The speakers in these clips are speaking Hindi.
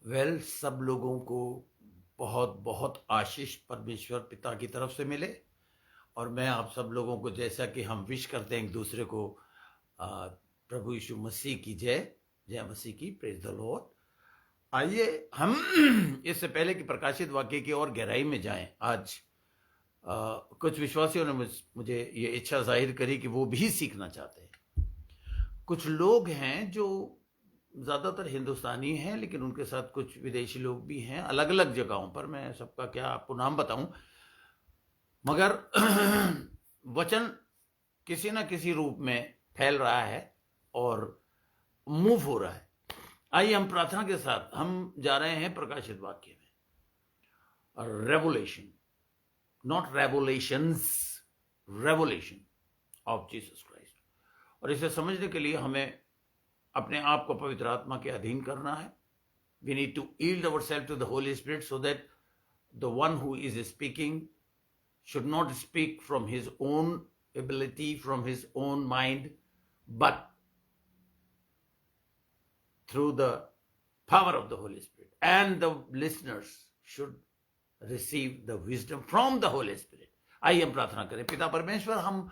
सब लोगों को बहुत बहुत आशीष परमेश्वर पिता की तरफ से मिले। और मैं आप सब लोगों को, जैसा कि हम विश करते हैं एक दूसरे को, प्रभु यीशु मसीह की जय, जय मसीह की, प्रेज द लॉर्ड। आइए हम इससे पहले कि प्रकाशित वाक्य की और गहराई में जाएं, आज कुछ विश्वासियों ने मुझे ये इच्छा जाहिर करी कि वो भी सीखना चाहते हैं। कुछ लोग हैं जो ज़्यादातर हिंदुस्तानी हैं, लेकिन उनके साथ कुछ विदेशी लोग भी हैं अलग अलग जगहों पर। मैं सबका क्या आपको नाम बताऊं, मगर वचन किसी ना किसी रूप में फैल रहा है और मूव हो रहा है। आइए हम प्रार्थना के साथ हम जा रहे हैं प्रकाशित वाक्य में, और revolution, not revolutions, revolution of Jesus Christ. और इसे समझने के लिए हमें अपने आप को पवित्र आत्मा के अधीन करना है। We need to yield ourselves to the Holy Spirit so that the one who is speaking should not speak from his own ability, from his own mind, but through the power of the Holy Spirit. And the listeners should receive the wisdom from the Holy Spirit. आइए हम प्रार्थना करें। पिता परमेश्वर, हम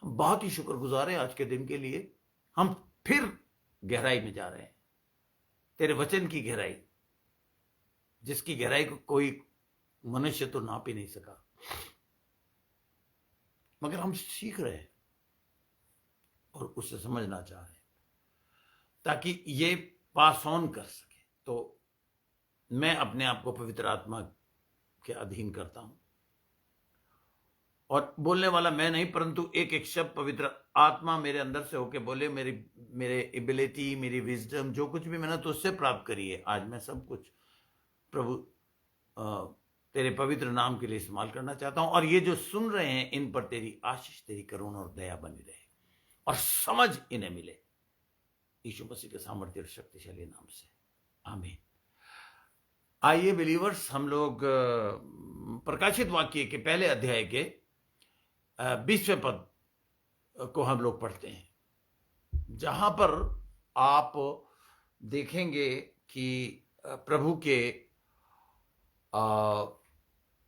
बहुत ही शुक्रगुजार हैं आज के दिन के लिए। हम फिर गहराई में जा रहे हैं, तेरे वचन की गहराई, जिसकी गहराई को कोई मनुष्य तो नाप ही नहीं सका, मगर हम सीख रहे हैं और उसे समझना चाह रहे हैं ताकि ये पास ऑन कर सके। तो मैं अपने आप को पवित्र आत्मा के अधीन करता हूं, और बोलने वाला मैं नहीं, परंतु एक एक शब्द पवित्र आत्मा मेरे अंदर से होके बोले। मेरे एबिलिटी, मेरी विजडम, जो कुछ भी मैंने तुझसे प्राप्त करी है, आज मैं सब कुछ प्रभु तेरे पवित्र नाम के लिए इस्तेमाल करना चाहता हूं। और ये जो सुन रहे हैं, इन पर तेरी आशीष, तेरी करुणा और दया बनी रहे और समझ इन्हें मिले, यीशु मसीह के सामर्थ्य और शक्तिशाली नाम से, आमीन। आइए बिलीवर्स, हम लोग प्रकाशित वाक्य के पहले अध्याय के 20वें पद को हम लोग पढ़ते हैं, जहां पर आप देखेंगे कि प्रभु के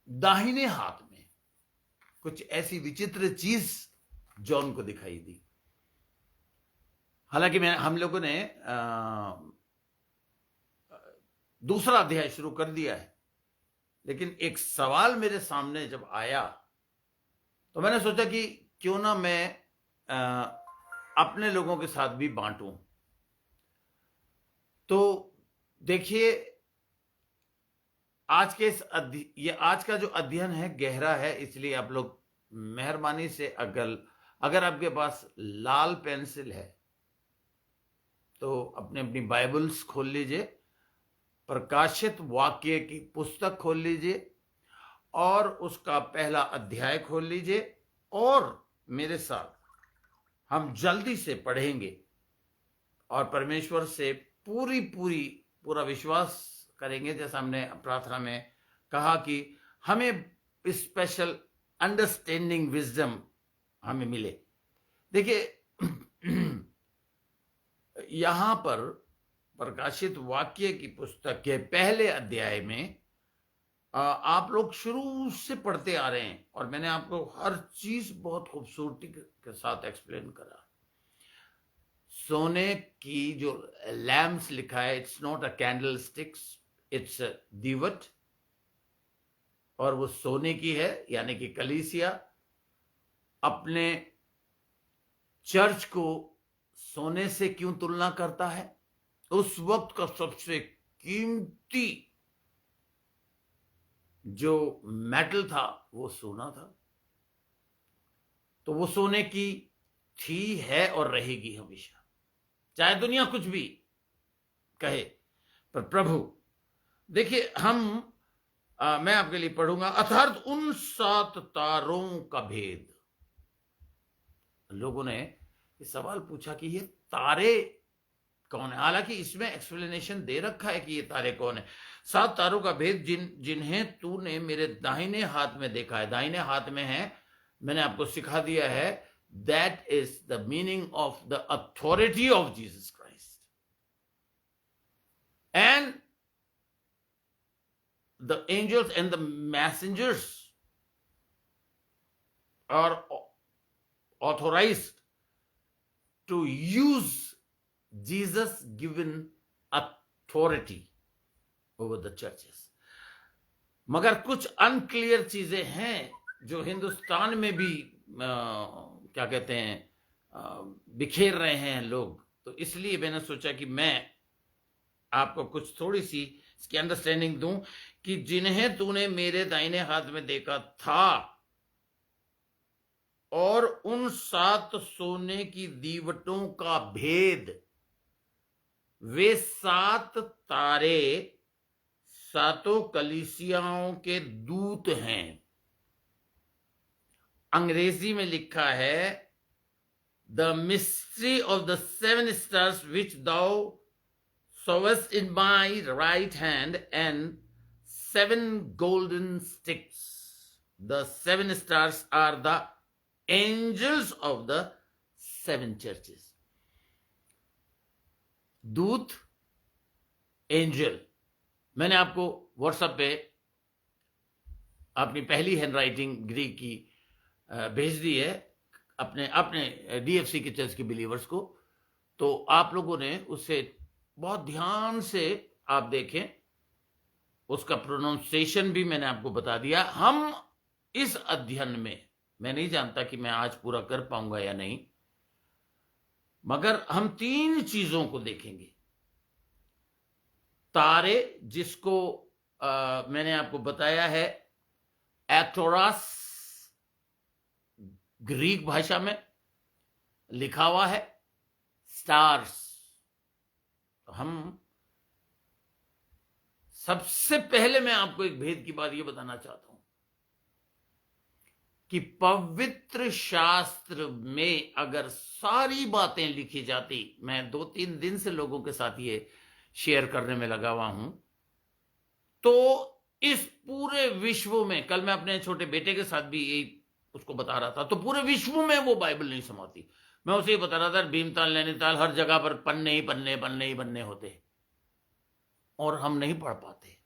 दाहिने हाथ में कुछ ऐसी विचित्र चीज जॉन को दिखाई दी। हालांकि हम लोगों ने दूसरा अध्याय शुरू कर दिया है, लेकिन एक सवाल मेरे सामने जब आया तो मैंने सोचा कि क्यों ना मैं अपने लोगों के साथ भी बांटूं। तो देखिए, आज का जो अध्ययन है गहरा है, इसलिए आप लोग मेहरबानी से अगर आपके पास लाल पेंसिल है तो अपनी बाइबल्स खोल लीजिए, प्रकाशित वाक्य की पुस्तक खोल लीजिए और उसका पहला अध्याय खोल लीजिए, और मेरे साथ हम जल्दी से पढ़ेंगे और परमेश्वर से पूरा विश्वास करेंगे, जैसा हमने प्रार्थना में कहा कि हमें स्पेशल अंडरस्टैंडिंग विजडम हमें मिले। देखिए, यहां पर प्रकाशित वाक्य की पुस्तक के पहले अध्याय में आप लोग शुरू से पढ़ते आ रहे हैं, और मैंने आपको हर चीज बहुत खूबसूरती के साथ एक्सप्लेन करा। सोने की जो लैम्प्स लिखा है, it's not a candle sticks, it's a दीवट, और वो सोने की है, यानी कि कलीसिया अपने चर्च को सोने से क्यों तुलना करता है? उस वक्त का सबसे कीमती जो मेटल था वो सोना था। तो वो सोने की थी, है और रहेगी हमेशा, चाहे दुनिया कुछ भी कहे। पर प्रभु, देखिए, मैं आपके लिए पढ़ूंगा, अर्थात उन 7 तारों का भेद। लोगों ने ये सवाल पूछा कि ये तारे कौन है। हालांकि इसमें एक्सप्लेनेशन दे रखा है कि ये तारे कौन है। 7 तारों का भेद जिन्हें तूने मेरे दाहिने हाथ में देखा है। दाहिने हाथ में है, मैंने आपको सिखा दिया है, that is the meaning of the authority of Jesus Christ. And the angels and the messengers are authorized to use Jesus given authority over the churches. मगर कुछ अनक्लियर चीजें हैं जो हिंदुस्तान में भी क्या कहते हैं बिखेर रहे हैं लोग, तो इसलिए मैंने सोचा कि मैं आपको कुछ थोड़ी सी इसकी अंडरस्टैंडिंग दूं कि जिन्हें तूने मेरे दाहिने हाथ में देखा था और उन 7 सोने की दीवटों का भेद, वे 7 तारे 7 कलीसियाओं के दूत हैं। अंग्रेजी में लिखा है the mystery of the 7 stars which thou sawest in my right hand and 7 golden sticks. The 7 stars are the angels of the 7 churches. दूत, एंजल, मैंने आपको व्हाट्सएप पे अपनी पहली हैंडराइटिंग ग्रीक की भेज दी है अपने डीएफसी के चर्च के बिलीवर्स को, तो आप लोगों ने उससे बहुत ध्यान से आप देखें, उसका प्रोनाउंसिएशन भी मैंने आपको बता दिया। हम इस अध्ययन में, मैं नहीं जानता कि मैं आज पूरा कर पाऊंगा या नहीं, मगर हम 3 चीजों को देखेंगे। तारे, जिसको मैंने आपको बताया है एक्टोरस ग्रीक भाषा में लिखा हुआ है, स्टार्स। हम सबसे पहले मैं आपको एक भेद की बात यह बताना चाहता हूं कि पवित्र शास्त्र में अगर सारी बातें लिखी जाती, मैं 2-3 दिन से लोगों के साथ ये शेयर करने में लगा हुआ हूं, तो इस पूरे विश्व में, कल मैं अपने छोटे बेटे के साथ भी यही उसको बता रहा था, तो पूरे विश्व में वो बाइबल नहीं समाती। मैं उसे ही बता रहा था, भीमताल, नैनीताल, हर जगह पर पन्ने ही पन्ने होते और हम नहीं पढ़ पाते।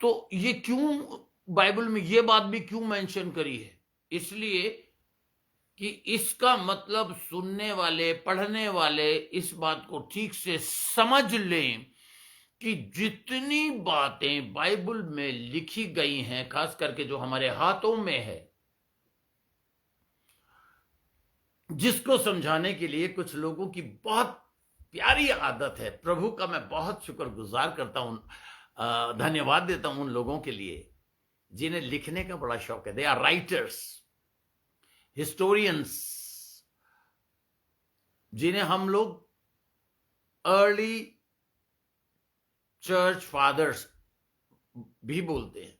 तो ये क्यों बाइबल में ये बात भी क्यों मेंशन करी है? इसलिए कि इसका मतलब सुनने वाले, पढ़ने वाले इस बात को ठीक से समझ लें कि जितनी बातें बाइबल में लिखी गई हैं, खास करके जो हमारे हाथों में है, जिसको समझाने के लिए कुछ लोगों की बहुत प्यारी आदत है। प्रभु का मैं बहुत शुक्रगुजार करता हूं, धन्यवाद देता हूं उन लोगों के लिए जिन्हें लिखने का बड़ा शौक है। दे आर राइटर्स, हिस्टोरियंस, जिन्हें हम लोग अर्ली चर्च फादर्स भी बोलते हैं,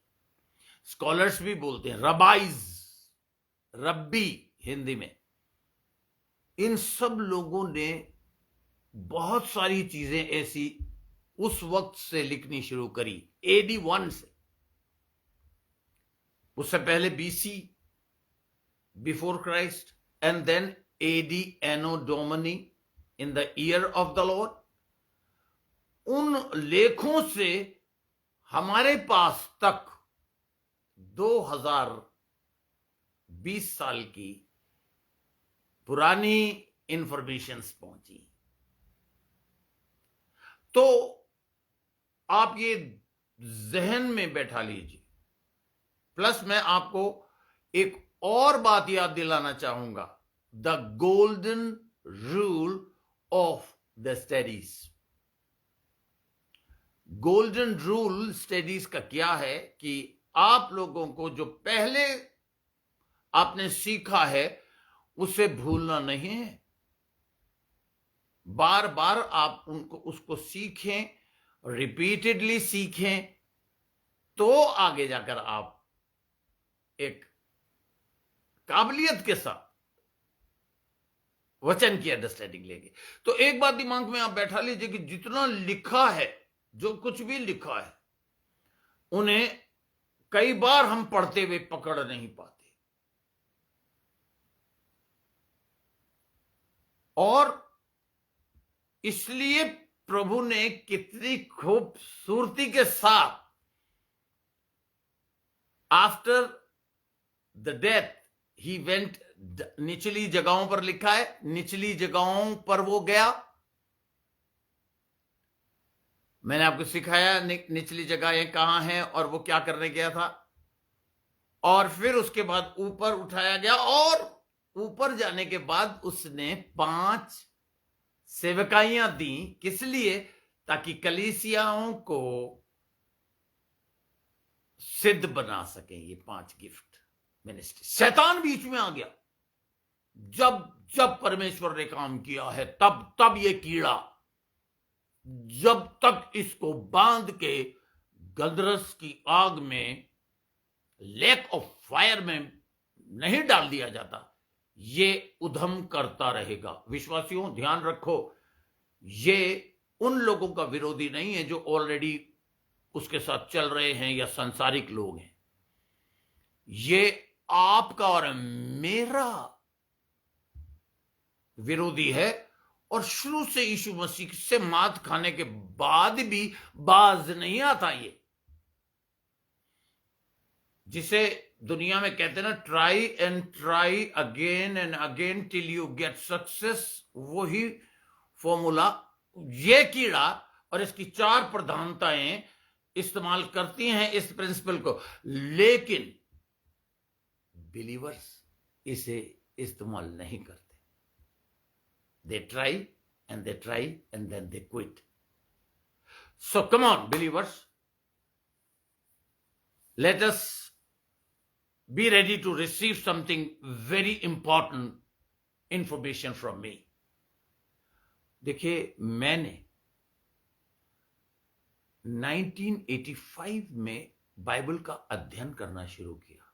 स्कॉलर्स भी बोलते हैं, रबाइज, रब्बी हिंदी में। इन सब लोगों ने बहुत सारी चीजें ऐसी उस वक्त से लिखनी शुरू करी, AD 1 से। उससे पहले BC, before Christ, and then AD anno domini, in the year of the lord. उन लेखों से हमारे पास तक 2020 साल की पुरानी इंफॉर्मेशंस पहुंची। तो आप ये जहन में बैठा लीजिए। प्लस मैं आपको एक और बात याद दिलाना चाहूंगा, the golden rule of the studies. Golden rule studies का क्या है कि आप लोगों को जो पहले आपने सीखा है उसे भूलना नहीं है। बार बार आप उसको सीखें, रिपीटेडली सीखें, तो आगे जाकर आप एक काबिलियत के साथ वचन की अंडरस्टैंडिंग लेंगे। तो एक बात दिमाग में आप बैठा लीजिए कि जितना लिखा है, जो कुछ भी लिखा है, उन्हें कई बार हम पढ़ते हुए पकड़ नहीं पाते, और इसलिए प्रभु ने कितनी खूबसूरती के साथ after the death he went, निचली जगहों पर लिखा है, निचली जगहों पर वो गया। मैंने आपको सिखाया निचली जगहें कहां हैं और वो क्या करने गया था। और फिर उसके बाद ऊपर उठाया गया, और ऊपर जाने के बाद उसने 5 सेवकाइयां दी। किस लिए? ताकि कलीसियाओं को सिद्ध बना सके। ये 5 गिफ्ट मिनिस्ट्री। शैतान बीच में आ गया। जब जब परमेश्वर ने काम किया है तब तब ये कीड़ा, जब तक इसको बांध के गंधरस की आग में, लेक ऑफ फायर में नहीं डाल दिया जाता, ये उधम करता रहेगा। विश्वासियों ध्यान रखो, ये उन लोगों का विरोधी नहीं है जो ऑलरेडी उसके साथ चल रहे हैं या सांसारिक लोग हैं। ये आपका और मेरा विरोधी है। और शुरू से यीशु मसीह से मात खाने के बाद भी बाज नहीं आता। ये जिसे दुनिया में कहते हैं ना, try and try again and again till you get success, वही फॉर्मूला ये कीड़ा और इसकी 4 प्रधानताएं इस्तेमाल करती हैं इस प्रिंसिपल को। लेकिन बिलीवर्स इसे इस्तेमाल नहीं करते। They try and they try and then they quit. So come on, believers. Let us be ready to receive something very important information from me. देखिए, मैंने 1985 में बाइबल का अध्ययन करना शुरू किया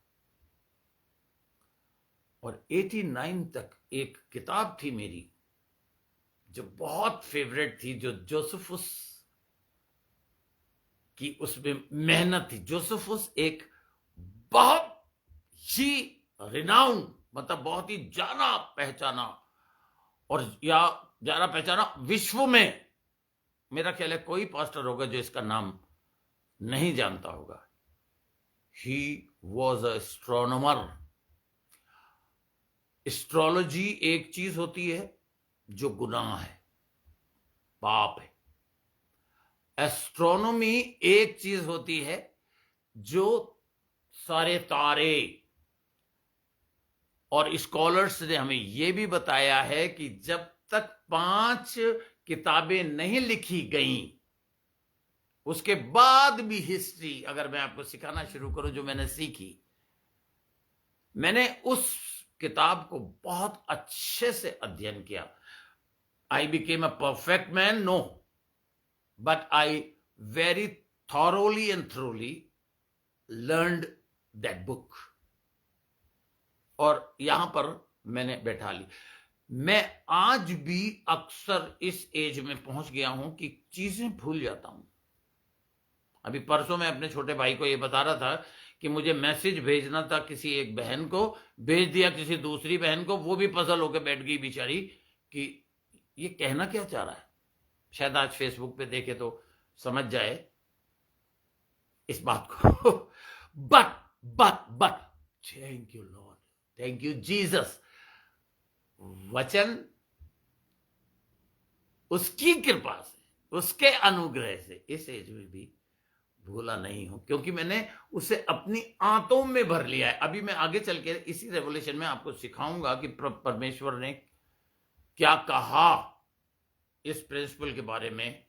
और 89 तक एक किताब थी मेरी जो बहुत फेवरेट थी, जो जोसेफस की उसमें मेहनत थी। जोसेफस एक बहुत ही रिनाउंड, मतलब बहुत ही जाना पहचाना, और या जाना पहचाना विश्व में, मेरा ख्याल है कोई पास्टर होगा जो इसका नाम नहीं जानता होगा। He was a astronomer. Astrology एक चीज होती है जो गुनाह है, पाप है। एस्ट्रोनॉमी एक चीज होती है जो सारे तारे, और स्कॉलर्स ने हमें यह भी बताया है कि जब तक 5 किताबें नहीं लिखी गईं, उसके बाद भी हिस्ट्री अगर मैं आपको सिखाना शुरू करूं जो मैंने सीखी, मैंने उस किताब को बहुत अच्छे से अध्ययन किया। I became a perfect man? No. But I very thoroughly and thoroughly learned that book. और यहां पर मैंने बैठा ली। मैं आज भी अक्सर इस एज में पहुंच गया हूं कि चीजें भूल जाता हूं। अभी परसों मैं अपने छोटे भाई को यह बता रहा था कि मुझे मैसेज भेजना था किसी एक बहन को, भेज दिया किसी दूसरी बहन को, वो भी पजल होकर बैठ गई बेचारी कि ये कहना क्या चाह रहा है। शायद आज फेसबुक पे देखे तो समझ जाए इस बात को। But thank you Lord, thank you Jesus. वचन उसकी कृपा से, उसके अनुग्रह से इस एज में भी भूला नहीं हूं, क्योंकि मैंने उसे अपनी आंतों में भर लिया है। अभी मैं आगे चल के इसी रेवोल्यूशन में आपको सिखाऊंगा कि परमेश्वर ने क्या कहा इस प्रिंसिपल के बारे में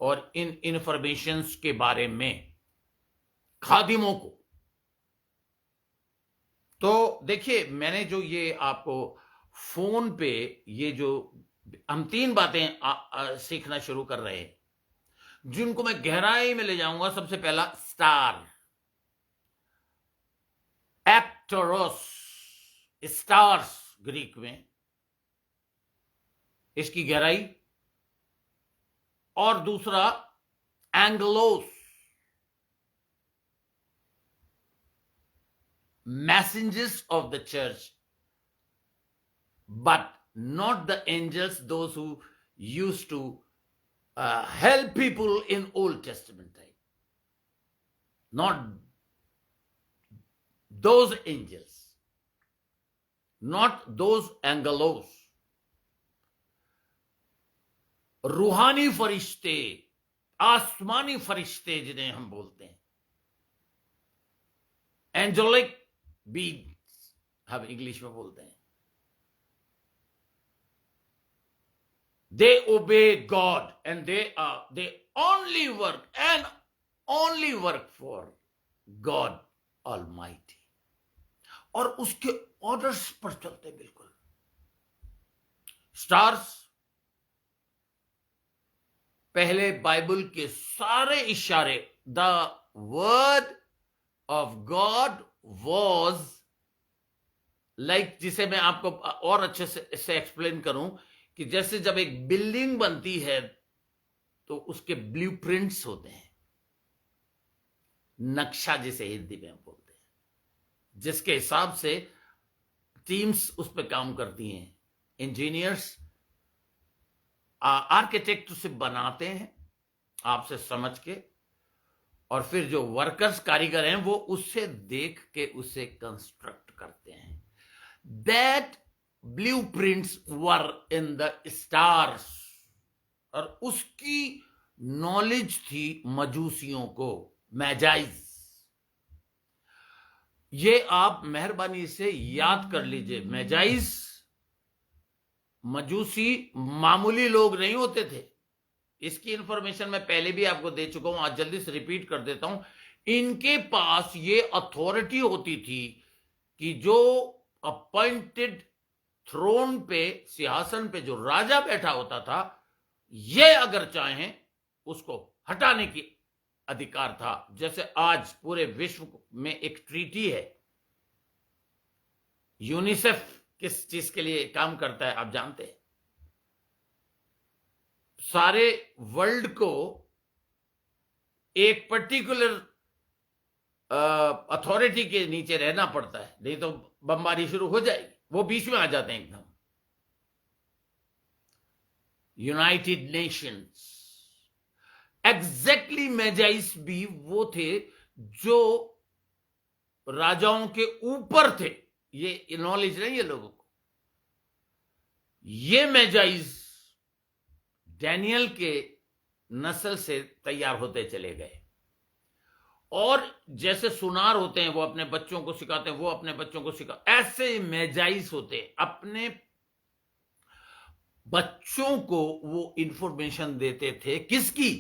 और इन इंफॉर्मेशंस के बारे में खादिमों को। तो देखिए, मैंने जो ये आपको फोन पे ये जो हम 3 बातें सीखना शुरू कर रहे हैं, जिनको मैं गहराई में ले जाऊंगा। सबसे पहला स्टार, एप्टोरोस, स्टार्स ग्रीक में, इसकी गहराई। और दूसरा angelos, messengers of the church, but not the angels, those who used to help people in Old Testament time, not those angels, not those angelos, रूहानी फरिश्ते, आसमानी फरिश्ते जिन्हें हम बोलते हैं, एंजेलिक बीइंग्स हम इंग्लिश में बोलते हैं. They obey God and they only work for God Almighty. और उसके ऑर्डर्स पर चलते बिल्कुल. स्टार्स पहले बाइबल के सारे इशारे, the word of God was like, जिसे मैं आपको और अच्छे से एक्सप्लेन करूं कि जैसे जब एक बिल्डिंग बनती है तो उसके ब्लूप्रिंट्स होते हैं, नक्शा जिसे हिंदी में हम बोलते हैं, जिसके हिसाब से टीम्स उस पर काम करती हैं. इंजीनियर्स, आर्किटेक्ट उसे बनाते हैं आपसे समझ के, और फिर जो वर्कर्स, कारीगर हैं, वो उससे देख के उसे कंस्ट्रक्ट करते हैं. That blueprints were in the stars. और उसकी नॉलेज थी मजूसियों को, मैजाइज. ये आप मेहरबानी से याद कर लीजिए. मैजाइज, मजूसी मामूली लोग नहीं होते थे. इसकी इंफॉर्मेशन मैं पहले भी आपको दे चुका हूं, आज जल्दी से रिपीट कर देता हूं. इनके पास ये अथॉरिटी होती थी कि जो अपॉइंटेड थ्रोन पे, सिंहासन पे जो राजा बैठा होता था, ये अगर चाहें उसको हटाने की अधिकार था. जैसे आज पूरे विश्व में एक ट्रीटी है. यूनिसेफ किस चीज के लिए काम करता है आप जानते हैं? सारे वर्ल्ड को एक पर्टिकुलर अथॉरिटी के नीचे रहना पड़ता है, नहीं तो बमबारी शुरू हो जाएगी. वो बीच में आ जाते हैं एकदम. यूनाइटेड नेशंस, एग्जैक्टली मैजाइस भी वो थे जो राजाओं के ऊपर थे. ये नॉलेज नहीं है लोगों को. ये मैजाइस डैनियल के नस्ल से तैयार होते चले गए. और जैसे सुनार होते हैं, वो अपने बच्चों को सिखाते हैं, वो अपने बच्चों को ऐसे मैजाइस होते हैं. अपने बच्चों को वो इंफॉर्मेशन देते थे. किसकी?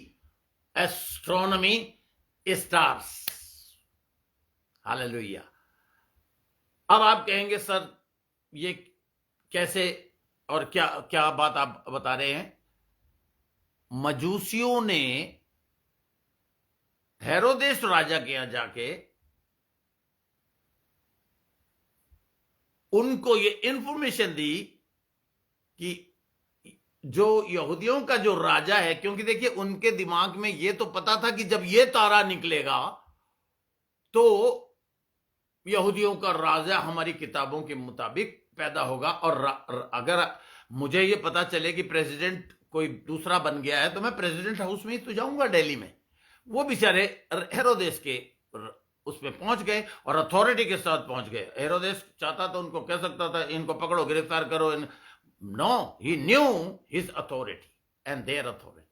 Astronomy, stars. हालेलुया. अब आप कहेंगे सर ये कैसे और क्या क्या बात आप बता रहे हैं? मजूसियों ने हेरोदेस राजा के यहां जाके उनको ये इंफॉर्मेशन दी कि जो यहूदियों का जो राजा है, क्योंकि देखिए उनके दिमाग में ये तो पता था कि जब ये तारा निकलेगा तो यहूदियों का राजा हमारी किताबों के मुताबिक पैदा होगा. और अगर मुझे ये पता चले कि प्रेसिडेंट कोई दूसरा बन गया है तो मैं प्रेसिडेंट हाउस में ही तो जाऊंगा दिल्ली में. वो बेचारे हेरोदेस के उसमें पहुंच गए और अथॉरिटी के साथ पहुंच गए. हेरोदेस चाहता तो उनको कह सकता था इनको पकड़ो, गिरफ्तार करो. No, he knew his authority and their authority.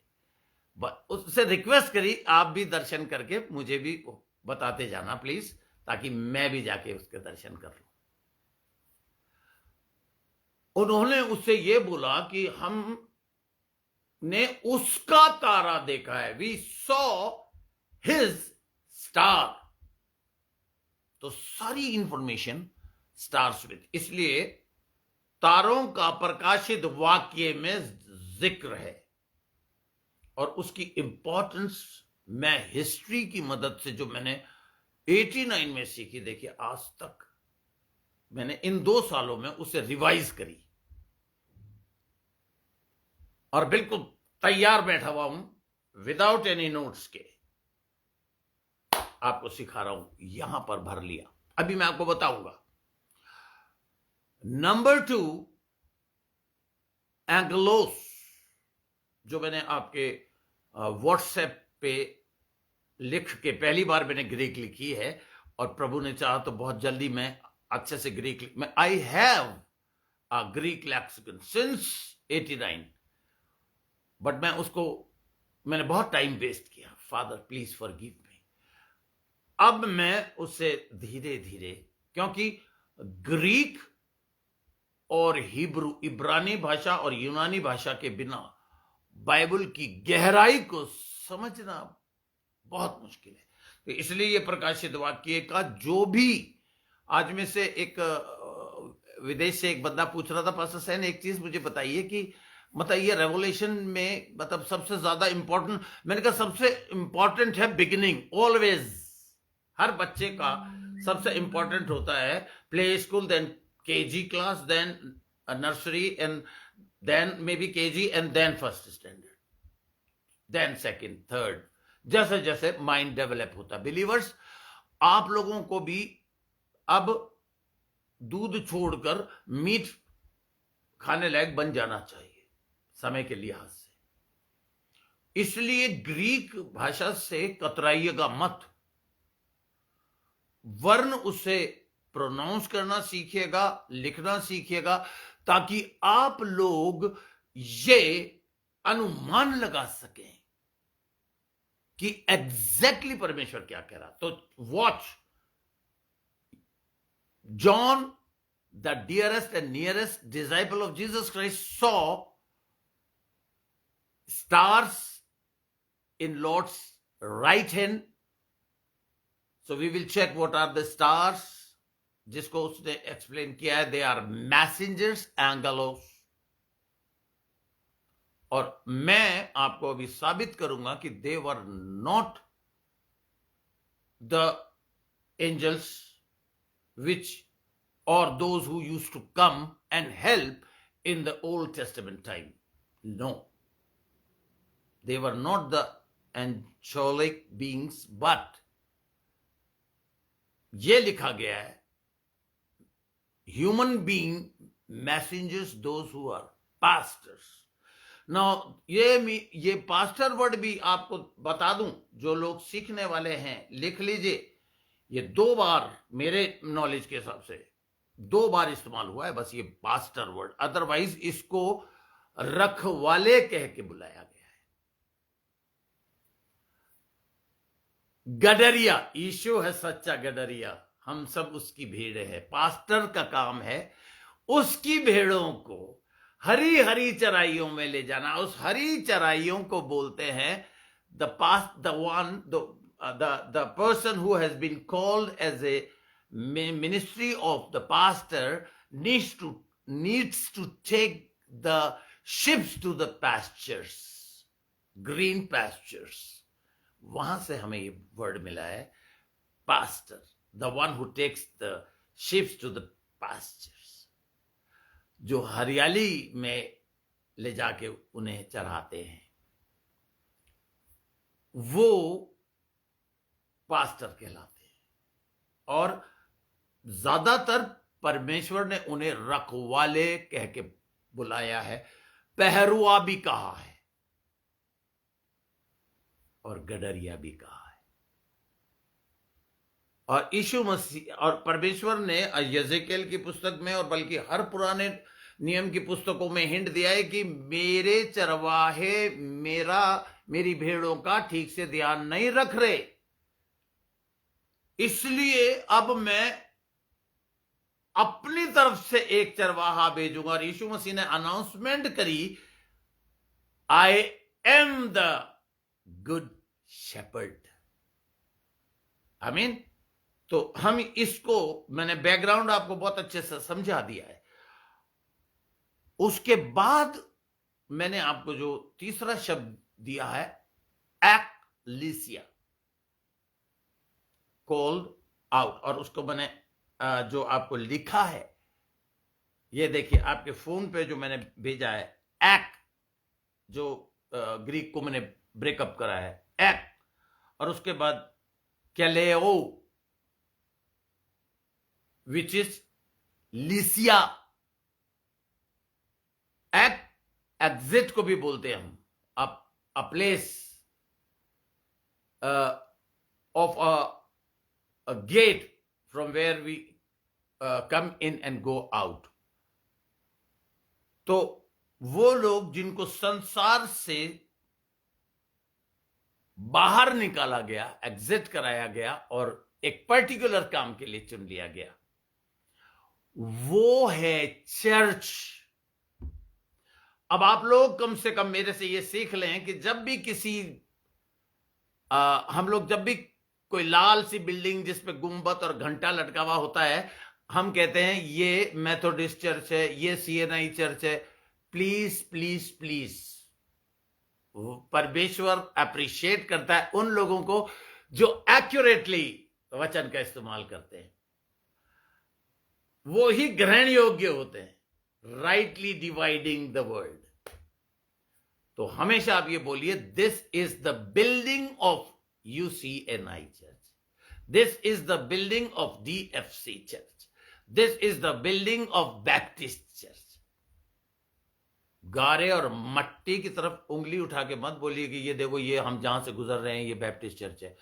But उससे रिक्वेस्ट करी आप भी दर्शन करके मुझे भी बताते जाना प्लीज, ताकि मैं भी जाके उसके दर्शन कर लूं. उन्होंने उससे ये बोला कि हम ने उसका तारा देखा है. We saw his star. तो सारी इंफॉर्मेशन स्टार्स विद, इसलिए तारों का प्रकाशित वाक्य में जिक्र है. और उसकी इंपॉर्टेंस मैं हिस्ट्री की मदद से, जो मैंने 89 में सीखी, देखिए आज तक मैंने इन 2 सालों में उसे रिवाइज करी और बिल्कुल तैयार बैठा हुआ हूं, विदाउट एनी नोट्स के आपको सिखा रहा हूं. यहां पर भर लिया, अभी मैं आपको बताऊंगा. नंबर 2, एंगलोस, जो मैंने आपके व्हाट्सएप पे लिख के पहली बार मैंने ग्रीक लिखी है, और प्रभु ने चाहा तो बहुत जल्दी मैं अच्छे से ग्रीक मैं I have a Greek lexicon since 89, but मैंने बहुत टाइम वेस्ट किया। Father please forgive me. अब मैं उससे धीरे धीरे, क्योंकि ग्रीक और हिब्रू, इब्रानी भाषा और यूनानी भाषा के बिना बाइबल की गहराई को समझना बहुत मुश्किल है। तो इसलिए ये प्रकाशित वाक्य का जो भी, आज में से एक विदेश से एक बंदा पूछ रहा था, पास्टर सैन एक चीज मुझे बताइए कि मतलब ये रेवोल्यूशन में मतलब सबसे ज्यादा इंपॉर्टेंट, मैंने कहा सबसे इंपॉर्टेंट है बिगिनिंग, ऑलवेज। हर बच्चे का सबसे इंपॉर्टेंट होता है play school, then KG class, then nursery, and then may be KG, and then first standard, then second, third, जैसे जैसे माइंड डेवलप होता है। बिलीवर्स, आप लोगों को भी अब दूध छोड़कर मीट खाने लायक बन जाना चाहिए समय के लिहाज से। इसलिए ग्रीक भाषा से कतराइएगा मत। वर्ण उसे प्रोनाउंस करना सीखिएगा, लिखना सीखिएगा, ताकि आप लोग ये अनुमान लगा सकें कि एग्जैक्टली परमेश्वर क्या कह रहा। तो watch, John the dearest and nearest disciple of Jesus Christ saw stars in Lord's right hand. So we will check what are the stars, जिसको उसने एक्सप्लेन किया है। They are messengers, angelos. और मैं आपको अभी साबित करूंगा कि they were not the angels which or those who used to come and help in the Old Testament time. No. They were not the angelic beings, but ये लिखा गया है human being messengers, those who are pastors. Now ये पास्टर वर्ड भी आपको बता दूं, जो लोग सीखने वाले हैं लिख लीजिए, ये 2 बार मेरे नॉलेज के हिसाब से 2 बार इस्तेमाल हुआ है बस ये पास्टर वर्ड, अदरवाइज इसको रखवाले कह के बुलाया गया। गडरिया, यीशु है सच्चा गडरिया, हम सब उसकी भीड़ है। पास्टर का काम है उसकी भेड़ों को हरी हरी चराइयों में ले जाना। उस हरी चराइयों को बोलते हैं the person who has been called as a ministry of the pastor needs to take the sheep to the pastures, green pastures. वहां से हमें ये वर्ड मिला है pastor, the one who takes the sheeps to the pastures, जो हरियाली में ले जाके उन्हें चराते हैं, वो पास्टर कहलाते हैं। और ज्यादातर परमेश्वर ने उन्हें रखवाले कह के बुलाया है, पहरुआ भी कहा है और गडरिया भी कहा है। और यीशु मसीह और परमेश्वर ने यजेकेल की पुस्तक में और बल्कि हर पुराने नियम की पुस्तकों में हिंट दिया है कि मेरे चरवाहे मेरी भेड़ों का ठीक से ध्यान नहीं रख रहे, इसलिए अब मैं अपनी तरफ से एक चरवाहा भेजूंगा। और यीशु मसीह ने अनाउंसमेंट करी, I am the good shepherd. आमीन। तो हम इसको, मैंने बैकग्राउंड आपको बहुत अच्छे से समझा दिया है। उसके बाद मैंने आपको जो तीसरा शब्द दिया है, एक्लीसिया, कॉल्ड आउट, और उसको मैंने जो आपको लिखा है, ये देखिए आपके फोन पे जो मैंने भेजा है, एक्ट, जो ग्रीक को मैंने ब्रेकअप करा है, एक्ट, और उसके बाद कैलेओ विच इज लिसिया। एक्ट, एग्जिट को भी बोलते हैं हम, a place of a gate from where we come in and go out. तो वो लोग जिनको संसार से बाहर निकाला गया, एग्जिट कराया गया और एक पर्टिकुलर काम के लिए चुन लिया गया, वो है चर्च। अब आप लोग कम से कम मेरे से ये सीख लें कि जब भी हम लोग जब भी कोई लाल सी बिल्डिंग जिस पे गुंबद और घंटा लटका हुआ होता है, हम कहते हैं ये मेथोडिस्ट चर्च है, ये सीएनआई चर्च है। प्लीज प्लीज प्लीज, परमेश्वर अप्रिशिएट करता है उन लोगों को जो एक्यूरेटली वचन का इस्तेमाल करते हैं, वो ही ग्रहण योग्य होते हैं, राइटली डिवाइडिंग द वर्ड। तो हमेशा आप ये बोलिए, this is the building of UCNI church, this is the building of DFC church, this is the building of Baptist church. गारे और मट्टी की तरफ उंगली उठा के मत बोलिए कि ये देखो, ये हम जहां से गुजर रहे हैं ये बैप्टिस्ट चर्च है।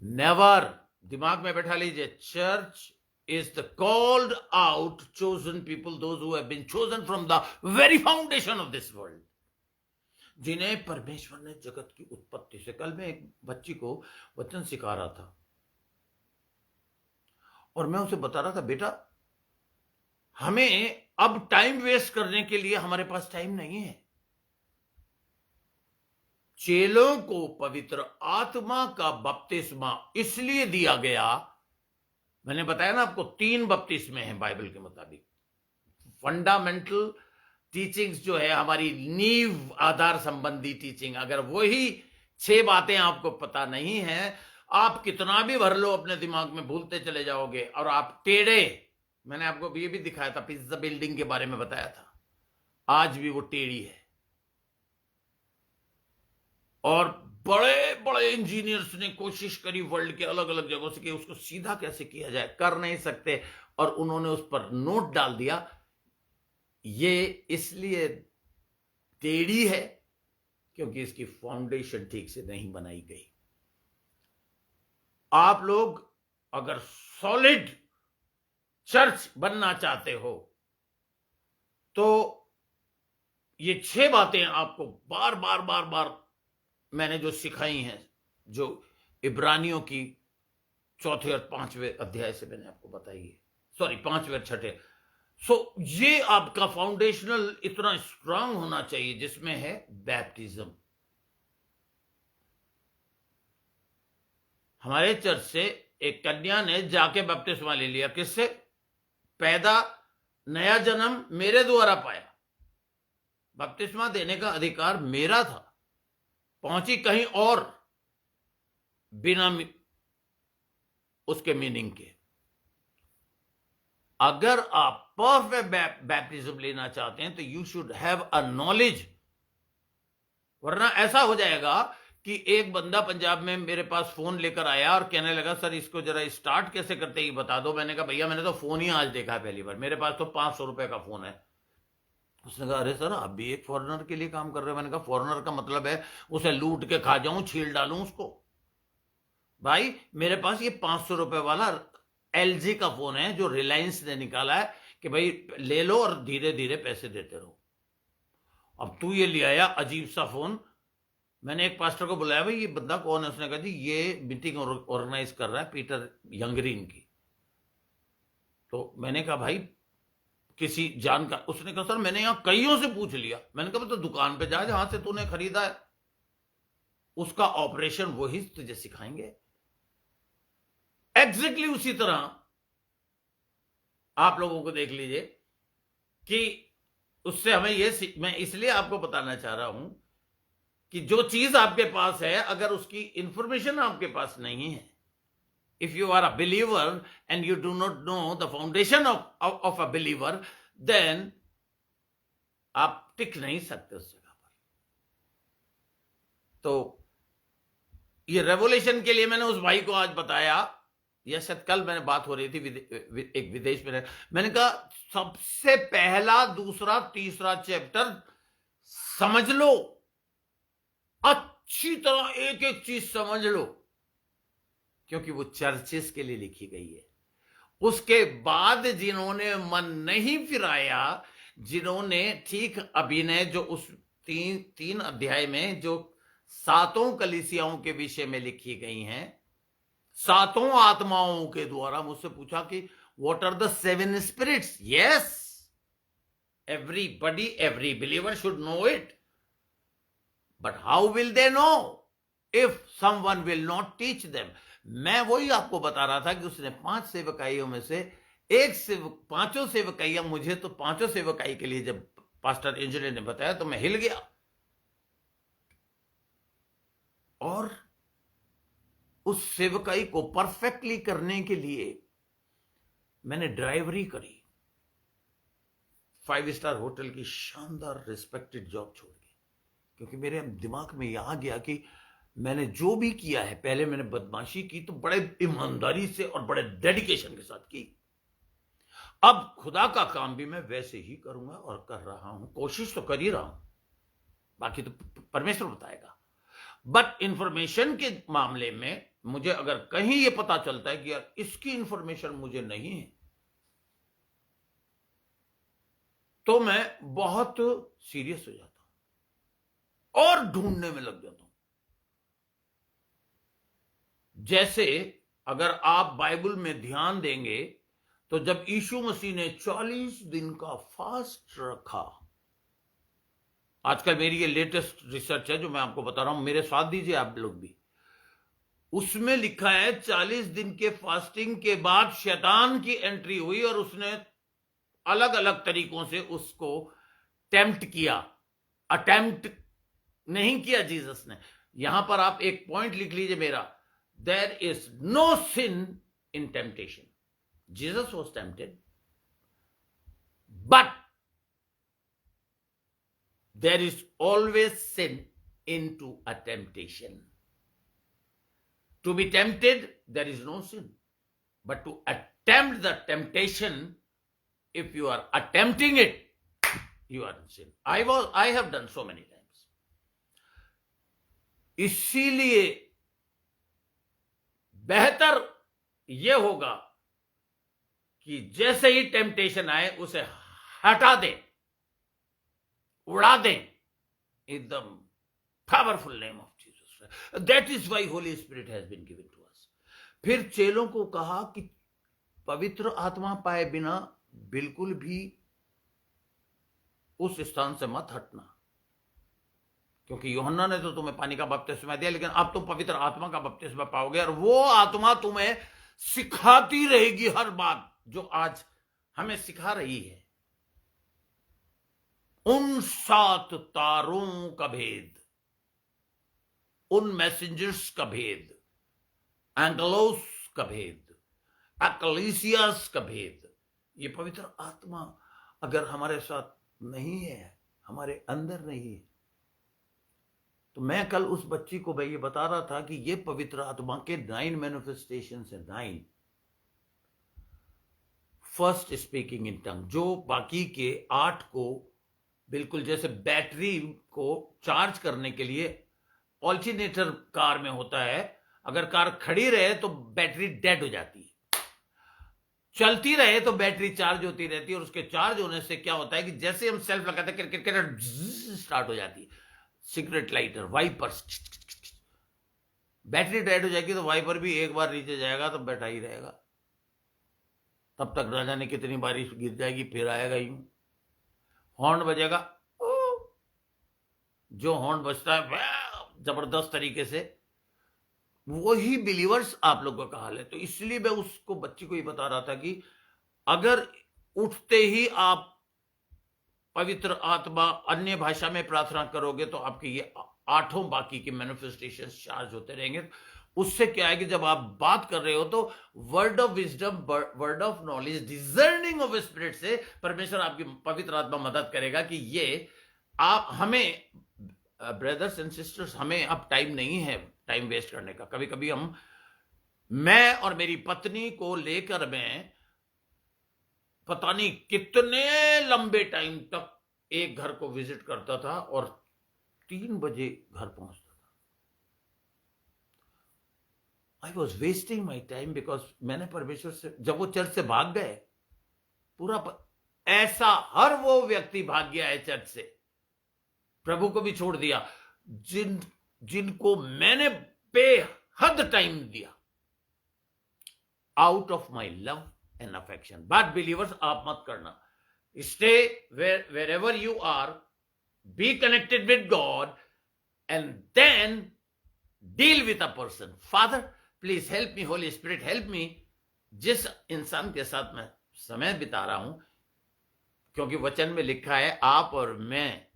नेवर, दिमाग में बैठा लीजिए, church is the called out chosen people, those who have been chosen from the very foundation of this world, जिन्हें परमेश्वर ने जगत की उत्पत्ति से। कल मैं एक बच्ची को वचन सिखा रहा था और मैं उसे बता रहा था, बेटा हमें अब टाइम वेस्ट करने के लिए हमारे पास टाइम नहीं है। चेलों को पवित्र आत्मा का बपतिस्मा इसलिए दिया गया, मैंने बताया ना आपको 3 बपतिस्मे हैं बाइबल के मुताबिक। फंडामेंटल टीचिंग्स जो है हमारी नींव आधार संबंधी टीचिंग, अगर वही 6 बातें आपको पता नहीं है, आप कितना भी भर लो अपने दिमाग में, भूलते चले जाओगे और आप टेढ़े। मैंने आपको ये भी दिखाया था, पिज्जा बिल्डिंग के बारे में बताया था, आज भी वो टेढ़ी है। और बड़े बड़े इंजीनियर्स ने कोशिश करी वर्ल्ड के अलग अलग जगहों से कि उसको सीधा कैसे किया जाए, कर नहीं सकते, और उन्होंने उस पर नोट डाल दिया, ये इसलिए टेढ़ी है क्योंकि इसकी फाउंडेशन ठीक से नहीं बनाई गई। आप लोग अगर सॉलिड चर्च बनना चाहते हो तो ये 6 बातें आपको बार बार बार बार मैंने जो सिखाई हैं, जो इब्रानियों की 4 और 5वें अध्याय से मैंने आपको बताई है, सॉरी 5वें और 6। ये आपका फाउंडेशनल इतना स्ट्रांग होना चाहिए जिसमें है बैप्टिज्म। हमारे चर्च से एक कन्या ने जाके बपतिस्मा ले लिया। किससे? पैदा नया जन्म मेरे द्वारा पाया, बपतिस्मा देने का अधिकार मेरा था, पहुंची कहीं और बिना उसके मीनिंग के। अगर आप परफेक्ट बैप्टिज्म लेना चाहते हैं तो you should have a knowledge, वरना ऐसा हो जाएगा कि एक बंदा पंजाब में मेरे पास फोन लेकर आया और कहने लगा, सर इसको जरा स्टार्ट कैसे करते ही बता दो। मैंने कहा भैया मैंने तो फोन ही आज देखा है पहली बार, मेरे पास तो 500 रुपए का फोन है। उसने कहा, अरे सर आप भी एक फॉरेनर के लिए काम कर रहे हो। मैंने कहा फॉरेनर का मतलब है उसे लूट के खा जाऊं, छील डालूं उसको। भाई मेरे पास ये 500 रुपए वाला LG का फोन है जो रिलायंस ने निकाला है कि भाई ले लो और धीरे धीरे पैसे देते रहो। अब तू ये ले आया अजीब सा फोन। मैंने एक पास्टर को बुलाया, भाई ये बंदा कौन है? उसने कहा जी ये मीटिंग ऑर्गेनाइज कर रहा है पीटर यंगरीन की। तो मैंने कहा भाई किसी जानकार? उसने कहा सर मैंने यहां कईयों से पूछ लिया। मैंने कहा तो दुकान पे जा जहां से तूने खरीदा है, उसका ऑपरेशन वही तुझे सिखाएंगे। एग्जैक्टली उसी तरह आप लोगों को देख लीजिए कि उससे हमें मैं इसलिए आपको बताना चाह रहा हूं कि जो चीज आपके पास है, अगर उसकी इंफॉर्मेशन आपके पास नहीं है, if you are a believer and you do not know the foundation of a believer, then आप टिक नहीं सकते उस जगह पर। तो ये रेवोल्यूशन के लिए मैंने उस भाई को आज बताया, या शायद कल मैंने बात हो रही थी एक विदेश में। मैंने कहा सबसे पहला, दूसरा, तीसरा चैप्टर समझ लो, अच्छी तरह एक एक चीज समझ लो, क्योंकि वो चर्चेस के लिए लिखी गई है। उसके बाद जिन्होंने मन नहीं फिराया, जिन्होंने ठीक अभिनय जो उस तीन अध्याय में जो सातों कलीसियाओं के विषय में लिखी गई हैं, सातों आत्माओं के द्वारा मुझसे पूछा कि what are the seven spirits. Yes, everybody, every believer should know it, but how will they know if someone will not teach them? मैं वही आपको बता रहा था कि उसने 5 सेवकाइयों में से एक सेवक, 5 सेवकाइयां, मुझे तो 5 सेवकाई के लिए जब पास्टर एंजले ने बताया तो मैं हिल गया। और उस सेवकाई को परफेक्टली करने के लिए मैंने ड्राइवरी करी, 5 स्टार होटल की शानदार रिस्पेक्टेड जॉब छोड़ के, क्योंकि मेरे दिमाग में यह आ गया कि मैंने जो भी किया है, पहले मैंने बदमाशी की तो बड़े ईमानदारी से और बड़े डेडिकेशन के साथ की, अब खुदा का काम भी मैं वैसे ही करूंगा और कर रहा हूं, कोशिश तो कर ही रहा हूं, बाकी तो परमेश्वर बताएगा। बट इंफॉर्मेशन के मामले में मुझे अगर कहीं यह पता चलता है कि यार इसकी इंफॉर्मेशन मुझे नहीं है, तो मैं बहुत सीरियस हो जाता हूं और ढूंढने में लग जाता हूं। जैसे अगर आप बाइबल में ध्यान देंगे तो जब यीशु मसीह ने 40 दिन का फास्ट रखा, आजकल मेरी ये लेटेस्ट रिसर्च है जो मैं आपको बता रहा हूं, मेरे साथ दीजिए आप लोग भी, उसमें लिखा है 40 दिन के फास्टिंग के बाद शैतान की एंट्री हुई और उसने अलग अलग तरीकों से उसको टेम्प्ट किया। अटेम्प्ट नहीं किया जीसस ने। यहां पर आप एक पॉइंट लिख लीजिए मेरा, there is no sin in temptation. Jesus was tempted but there is always sin in to a temptation. To be tempted there is no sin, but to attempt the temptation, if you are attempting it, you are in sin. I have done so many times. इसीलिए बेहतर यह होगा कि जैसे ही टेम्पटेशन आए उसे हटा दें, उड़ा दें, एकदम powerful name of Jesus. That is why Holy Spirit has been given to us. फिर चेलों को कहा कि पवित्र आत्मा पाए बिना बिल्कुल भी उस स्थान से मत हटना, क्योंकि यूहन्ना ने तो तुम्हें पानी का बपतिस्मा दिया, लेकिन अब तुम पवित्र आत्मा का बपतिस्मा पाओगे और वो आत्मा तुम्हें सिखाती रहेगी हर बात जो आज हमें सिखा रही है। उन 7 तारों का भेद, उन मैसेंजर्स का भेद, एंगलोस का भेद, एक्लेसियास का भेद, ये पवित्र आत्मा अगर हमारे साथ नहीं है, हमारे अंदर नहीं है, तो मैं कल उस बच्ची को भाई ये बता रहा था कि ये पवित्र आत्मा के 9 मैनिफेस्टेशंस है। 9 फर्स्ट स्पीकिंग इन टंग, जो बाकी के 8 को बिल्कुल जैसे बैटरी को चार्ज करने के लिए ऑल्टरनेटर कार में होता है, अगर कार खड़ी रहे तो बैटरी डेड हो जाती है, चलती रहे तो बैटरी चार्ज होती रहती है, और उसके चार्ज होने से क्या होता है कि जैसे हम सेल्फ लगाते हैं क्रिकेट स्टार्ट हो जाती है। Cigarette lighter, wiper, battery dead हो जाएगी तो वाइपर भी एक बार नीचे जाएगा तो बैठा ही रहेगा, तब तक न जाने कितनी बारिश गिर जाएगी, फिर आएगा यूं। हॉर्न बजेगा, जो हॉर्न बजता है जबरदस्त तरीके से, वही बिलीवर्स आप लोगों का हाल है। तो इसलिए मैं उसको बच्ची को ही बता रहा था कि अगर उठते ही आप पवित्र आत्मा अन्य भाषा में प्रार्थना करोगे तो आपके ये 8 बाकी के मैनिफेस्टेशन चार्ज होते रहेंगे। उससे क्या है कि जब आप बात कर रहे हो तो word of wisdom, word of knowledge, discerning of spirit से परमेश्वर आपकी पवित्र आत्मा मदद करेगा कि ये आप हमें ब्रदर्स एंड सिस्टर्स, हमें अब टाइम नहीं है टाइम वेस्ट करने का। कभी कभी मैं और मेरी पत्नी को लेकर मैं पता नहीं कितने लंबे टाइम तक एक घर को विजिट करता था और 3 बजे घर पहुंचता था। I was wasting my time, because मैंने परमेश्वर से, जब वो चर्च से भाग गए, ऐसा हर वो व्यक्ति भाग गया है चर्च से, प्रभु को भी छोड़ दिया, जिनको मैंने बेहद टाइम दिया, out of my love and affection. But believers, आप मत करना, stay where ever you are, be connected with God and then deal with a person. Father please help me, Holy Spirit help me, जिस इंसान के साथ मैं समय बिता रहा हूं, क्योंकि वचन में लिखा है, आप और मैं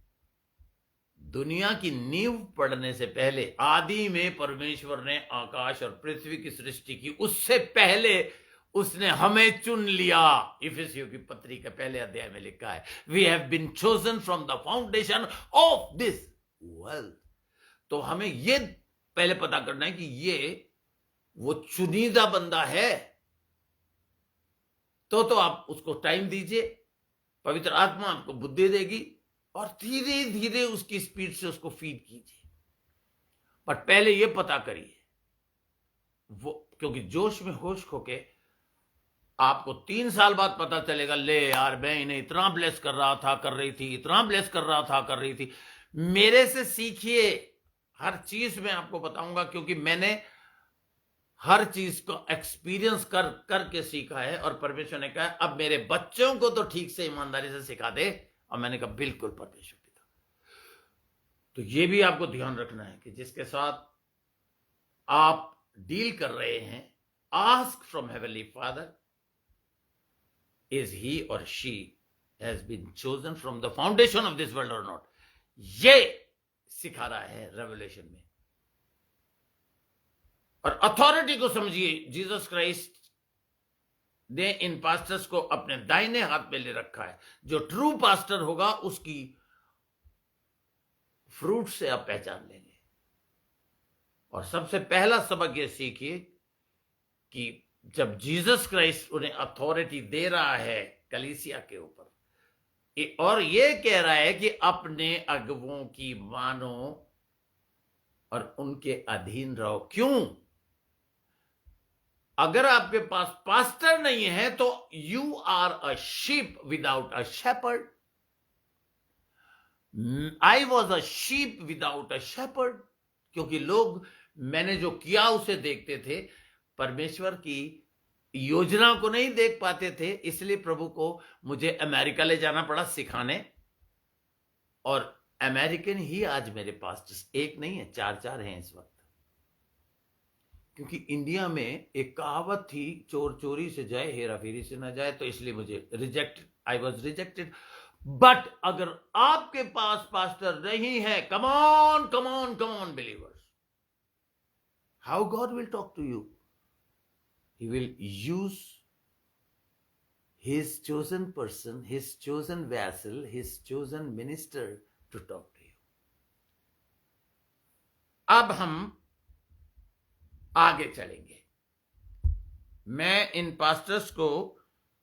दुनिया की नींव पड़ने से पहले, आदि में परमेश्वर ने आकाश और पृथ्वी की सृष्टि की, उससे पहले उसने हमें चुन लिया। इफिसियों की पत्री के पहले अध्याय में लिखा है, we have been chosen from the foundation of this world. तो हमें ये पहले पता करना है कि ये वो चुनिंदा बंदा है, तो आप उसको टाइम दीजिए, पवित्र आत्मा आपको बुद्धि देगी, और धीरे धीरे उसकी स्पीड से उसको फीड कीजिए। पर पहले ये पता करिए वो, क्योंकि जोश में होश खोके आपको 3 साल बाद पता चलेगा, ले यार मैं इन्हें इतना ब्लेस कर रहा था, कर रही थी, इतना ब्लेस कर रहा था, कर रही थी। मेरे से सीखिए, हर चीज मैं आपको बताऊंगा, क्योंकि मैंने हर चीज को एक्सपीरियंस करके सीखा है। और परमेश्वर ने कहा अब मेरे बच्चों को तो ठीक से ईमानदारी से सिखा दे, और मैंने कहा बिल्कुल परमेश्वर पिता। तो ये भी आपको ध्यान रखना है कि जिसके साथ आप डील कर रहे हैं, ask from heavenly father, is he और she has been chosen from the foundation of this world और नॉट। ये सिखा रहा है रेवलेशन में। और अथॉरिटी को समझिए, जीसस क्राइस्ट ने इन पास्टर्स को अपने दाहिने हाथ में ले रखा है। जो ट्रू पास्टर होगा उसकी फ्रूट से आप पहचान लेंगे। और सबसे पहला सबक यह सीखिए कि जब जीसस क्राइस्ट उन्हें अथॉरिटी दे रहा है कलीसिया के ऊपर, और यह कह रहा है कि अपने अगुवों की मानो और उनके अधीन रहो। क्यों? अगर आपके पास पास्टर नहीं है तो you are a sheep without a shepherd. I was a sheep without a shepherd, क्योंकि लोग मैंने जो किया उसे देखते थे, परमेश्वर की योजना को नहीं देख पाते थे। इसलिए प्रभु को मुझे अमेरिका ले जाना पड़ा सिखाने, और अमेरिकन ही आज मेरे पास एक नहीं है, 4 हैं इस वक्त। क्योंकि इंडिया में एक कहावत थी, चोर चोरी से जाए हेरा फेरी से ना जाए, तो इसलिए मुझे आई वॉज रिजेक्टेड। बट अगर आपके पास पास्टर नहीं है, come on come on come on believers, how God will talk to you? He will use his chosen person, his chosen vessel, his chosen minister to talk to you. अब हम आगे चलेंगे। मैं इन पास्टर्स को,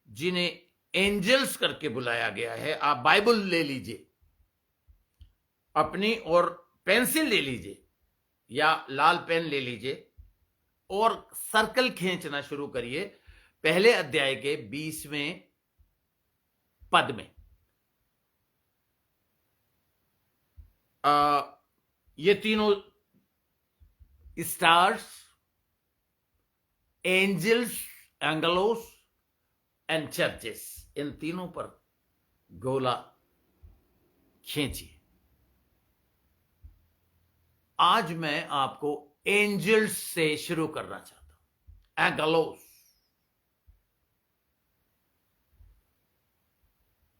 जिन्हें एंजल्स करके बुलाया गया है, आप बाइबल ले लीजिए अपनी, और पेंसिल ले लीजिए या लाल पेन ले लीजिए, और सर्कल खींचना शुरू करिए पहले अध्याय के 20वें पद में। ये तीनों स्टार्स, एंजल्स, एंगलोस एंड चर्चेस, इन तीनों पर गोला खींचिए। आज मैं आपको एंजल्स से शुरू करना चाहता हूं, एंगलोस।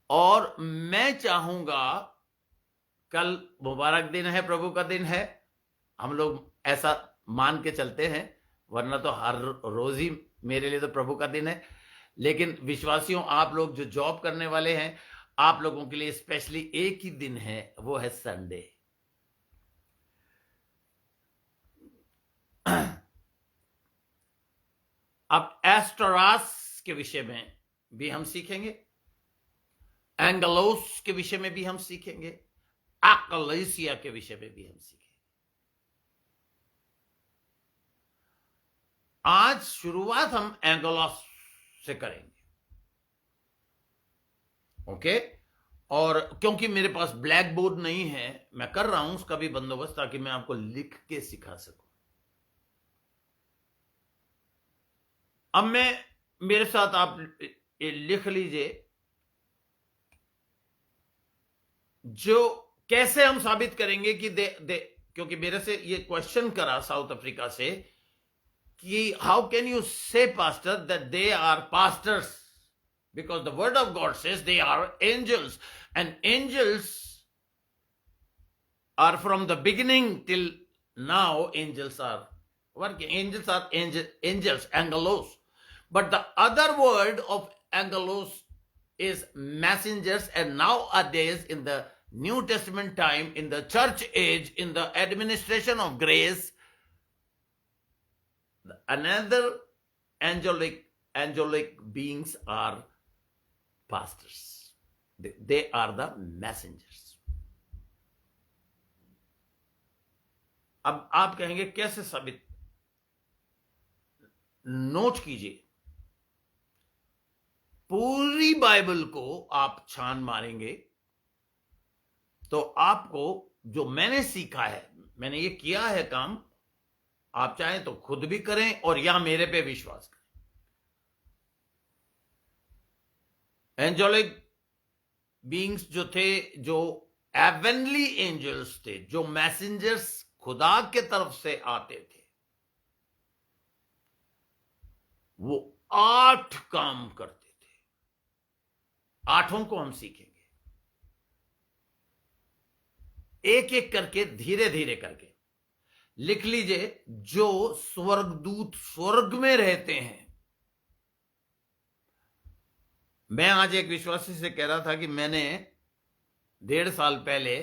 और मैं चाहूंगा, कल मुबारक दिन है, प्रभु का दिन है, हम लोग ऐसा मान के चलते हैं, वरना तो हर रोज ही मेरे लिए तो प्रभु का दिन है। लेकिन विश्वासियों, आप लोग जो जॉब करने वाले हैं, आप लोगों के लिए स्पेशली एक ही दिन है, वो है संडे। अब एस्टरास के विषय में भी हम सीखेंगे, एंगलोस के विषय में भी हम सीखेंगे, एक्लेसिया के विषय में भी हम सीखेंगे। आज शुरुआत हम एंगलोस से करेंगे, ओके। और क्योंकि मेरे पास ब्लैक बोर्ड नहीं है, मैं कर रहा हूं उसका भी बंदोबस्त ताकि मैं आपको लिख के सिखा सकूं। अब मेरे साथ आप ये लिख लीजिए, जो कैसे हम साबित करेंगे कि दे क्योंकि मेरे से ये क्वेश्चन करा साउथ अफ्रीका से कि how can you say pastor that they are pastors, because the word of God says they are angels, and angels are from the beginning till now. Angels are working. Angels are angels, angelos. But the other word of angelos is messengers, and nowadays in the New Testament time, in the church age, in the administration of grace, another angelic beings are pastors. They are the messengers. अब आप कहेंगे कैसे साबित? नोट कीजिए, पूरी बाइबल को आप छान मारेंगे तो आपको जो मैंने सीखा है, मैंने ये किया है काम, आप चाहें तो खुद भी करें और या मेरे पे विश्वास करें। एंजेलिक बीइंग्स जो थे, जो हेवनली एंजल्स थे, जो मैसेंजर्स खुदा के तरफ से आते थे, वो 8 काम करते थे। 8 को हम सीखेंगे, एक एक करके, धीरे धीरे करके। लिख लीजिए, जो स्वर्गदूत स्वर्ग में रहते हैं। मैं आज एक विश्वासी से कह रहा था कि मैंने 1.5 साल पहले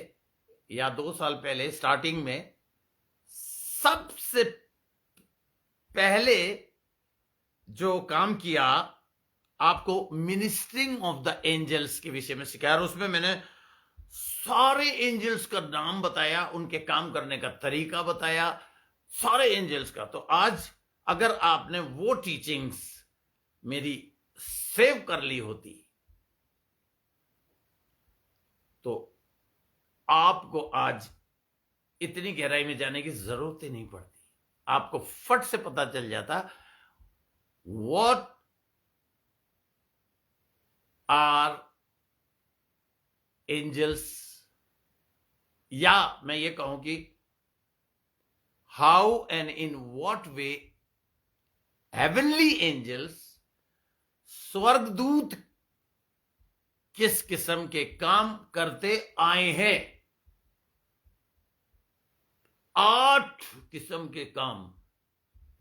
या 2 साल पहले स्टार्टिंग में सबसे पहले जो काम किया, आपको मिनिस्ट्रिंग ऑफ द एंजल्स के विषय में सिखाया, और उसमें मैंने सारे एंजल्स का नाम बताया, उनके काम करने का तरीका बताया, सारे एंजल्स का। तो आज अगर आपने वो टीचिंग्स मेरी सेव कर ली होती तो आपको आज इतनी गहराई में जाने की जरूरत ही नहीं पड़ती। आपको फट से पता चल जाता व्हाट आर एंजल्स, या मैं ये कहूं कि how and in what way heavenly angels, स्वर्गदूत किस किस्म के काम करते आए हैं। 8 किस्म के काम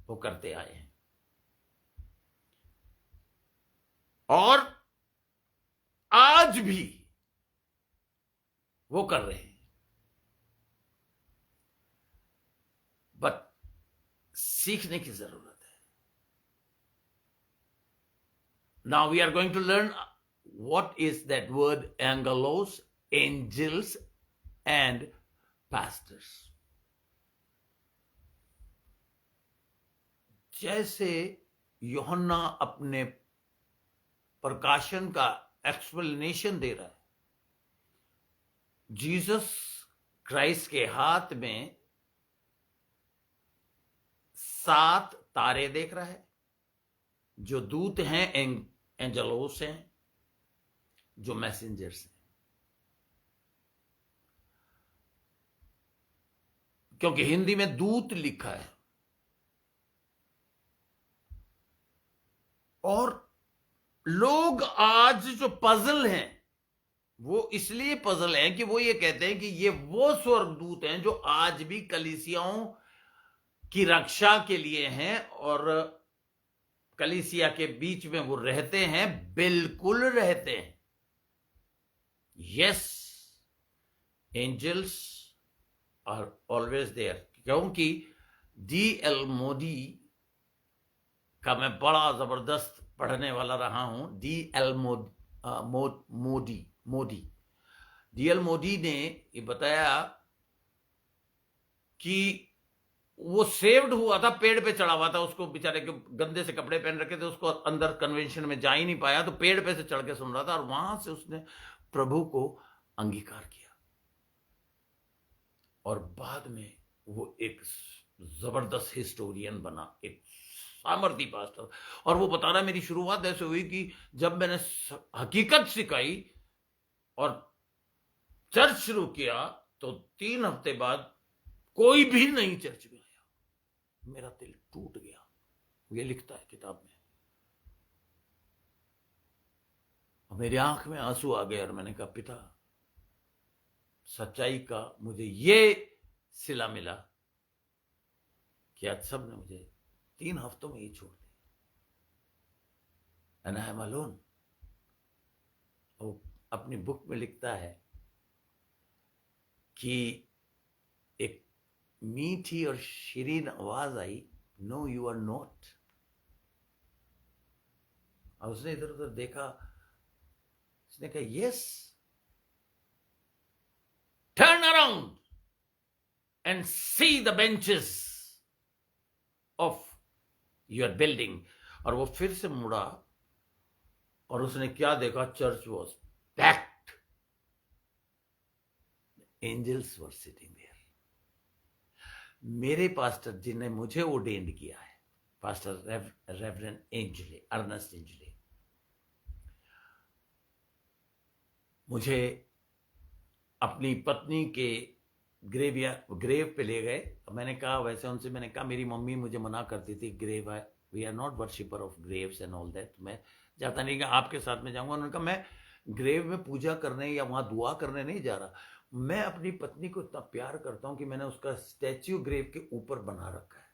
वो करते आए हैं और आज भी वो कर रहे हैं। बट सीखने की जरूरत है। Now we are going to learn what is that word angelos, angels and pastors. जैसे यूहन्ना अपने प्रकाशन का एक्सप्लेनेशन दे रहा है, जीसस क्राइस्ट के हाथ में 7 तारे देख रहा है, जो दूत हैं, एंजलोस हैं, जो मैसेंजर्स हैं। क्योंकि हिंदी में दूत लिखा है, और लोग आज जो पजल हैं, वो इसलिए पजल हैं कि वो ये कहते हैं कि ये वो स्वर्गदूत हैं जो आज भी कलीसियाओं की रक्षा के लिए हैं और कलीसिया के बीच में वो रहते हैं, बिल्कुल रहते हैं। Yes, angels are always there. क्योंकि D.L. मोदी का मैं बड़ा जबरदस्त पढ़ने वाला रहा हूं। D.L. मोदी ने ये बताया कि वो सेव्ड हुआ था, पेड़ पे चढ़ा हुआ था, उसको बेचारे के गंदे से कपड़े पहन रखे थे, उसको अंदर कन्वेंशन में जा ही नहीं पाया, तो पेड़ पे से चढ़ के सुन रहा था, और वहां से उसने प्रभु को अंगीकार किया। और बाद में वो एक जबरदस्त हिस्टोरियन बना, एक सामर्थी पास्टर। और वो बता रहा मेरी शुरुआत ऐसे हुई कि जब मैंने हकीकत सिखाई और चर्च शुरू किया, तो 3 हफ्ते बाद कोई भी नई चर्च में आया, मेरा दिल टूट गया। ये लिखता है किताब में, और मेरी आंख में आंसू आ गए, और मैंने कहा पिता, सच्चाई का मुझे ये सिला मिला कि आज सब ने मुझे 3 हफ्तों में ही छोड़ दिया, एंड आई एम अलोन। वो अपनी बुक में लिखता है कि एक मीठी और शीरीन आवाज आई, नो यू आर नॉट। और उसने इधर उधर देखा, उसने कहा yes, turn around and see the benches of your building. और वो फिर से मुड़ा, और उसने क्या देखा, church was packed, angels were sitting there. मेरे पास्टर जिन्हें मुझे ओर्डेन्ड किया है, pastor reverend Angley, Ernest Angley, मुझे अपनी पत्नी के ग्रेव पे ले गए। मैंने कहा, वैसे उनसे मैंने कहा, मेरी मम्मी मुझे मना करती थी, ग्रेव है, we are not worshipper of graves and all that, मैं जाता नहीं कि आपके साथ में जाऊंगा। उन्होंने कहा, मैं ग्रेव में पूजा करने या वहां दुआ करने नहीं जा रहा, मैं अपनी पत्नी को इतना प्यार करता हूं कि मैंने उसका स्टैच्यू ग्रेव के ऊपर बना रखा है।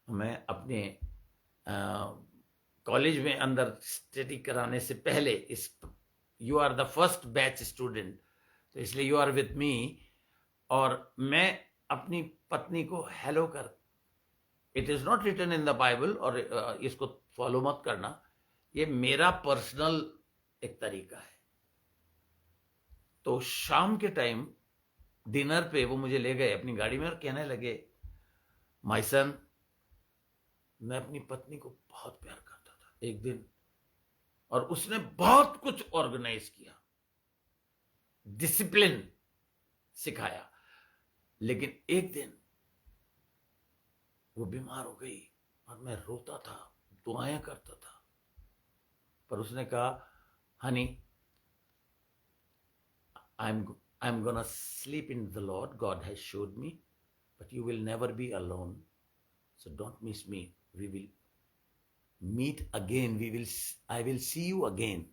मैं अपने कॉलेज में अंदर स्टडी कराने से पहले, इस you are the first batch student, तो इसलिए यू आर विथ मी, और मैं अपनी पत्नी को हेलो कर, it is not written in the bible, और इसको फॉलो मत करना, ये मेरा पर्सनल एक तरीका है। तो शाम के टाइम डिनर पे वो मुझे ले गए अपनी गाड़ी में, और कहने लगे, माय सन, मैं अपनी पत्नी को बहुत प्यार करता था एक दिन, और उसने बहुत कुछ ऑर्गेनाइज किया, डिसिप्लिन सिखाया, लेकिन एक दिन वो बीमार हो गई, और मैं रोता था, दुआएं करता था, पर उसने कहा, Honey, I'm gonna sleep in the Lord. God has showed me, but you will never be alone. So don't miss me. We will meet again. I will see you again.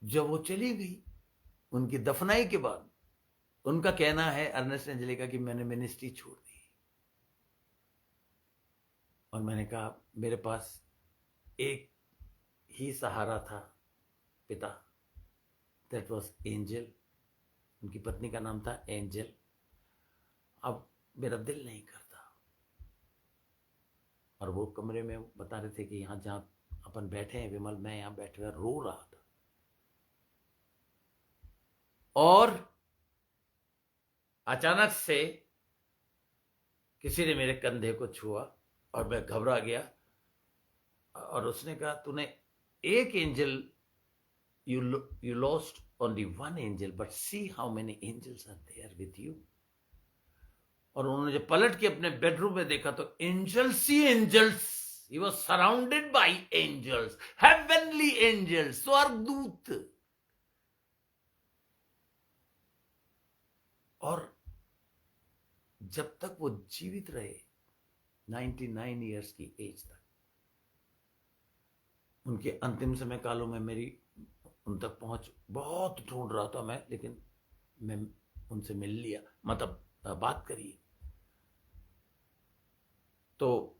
जब वो चली गई, उनकी दफनाई के बाद, उनका कहना है, अर्नेस्ट एंजले का, कि मैंने मिनिस्ट्री छोड़ दी। और मैंने कहा, मेरे पास एक ही सहारा था, पिता, दैट वॉज एंजल। उनकी पत्नी का नाम था एंजल। अब मेरा दिल नहीं करता। और वो कमरे में बता रहे थे कि यहाँ जहाँ अपन बैठे हैं विमल, मैं यहाँ बैठे हुआ रो रहा था, और अचानक से किसी ने मेरे कंधे को छुआ, और मैं घबरा गया, और उसने कहा, तूने एक angel, you lost only one angel, but see how many angels are there with you. और उन्होंने जब पलट के अपने बेडरूम में देखा, तो एंजल्स ही angels, he was surrounded by angels, heavenly angels, स्वर्गदूत। और जब तक वो जीवित रहे, 99 ईयर्स की एज तक, उनके अंतिम समय कालों में मेरी उन तक पहुंच बहुत ढूंढ रहा था मैं, लेकिन मैं उनसे मिल लिया, मतलब बात करी। तो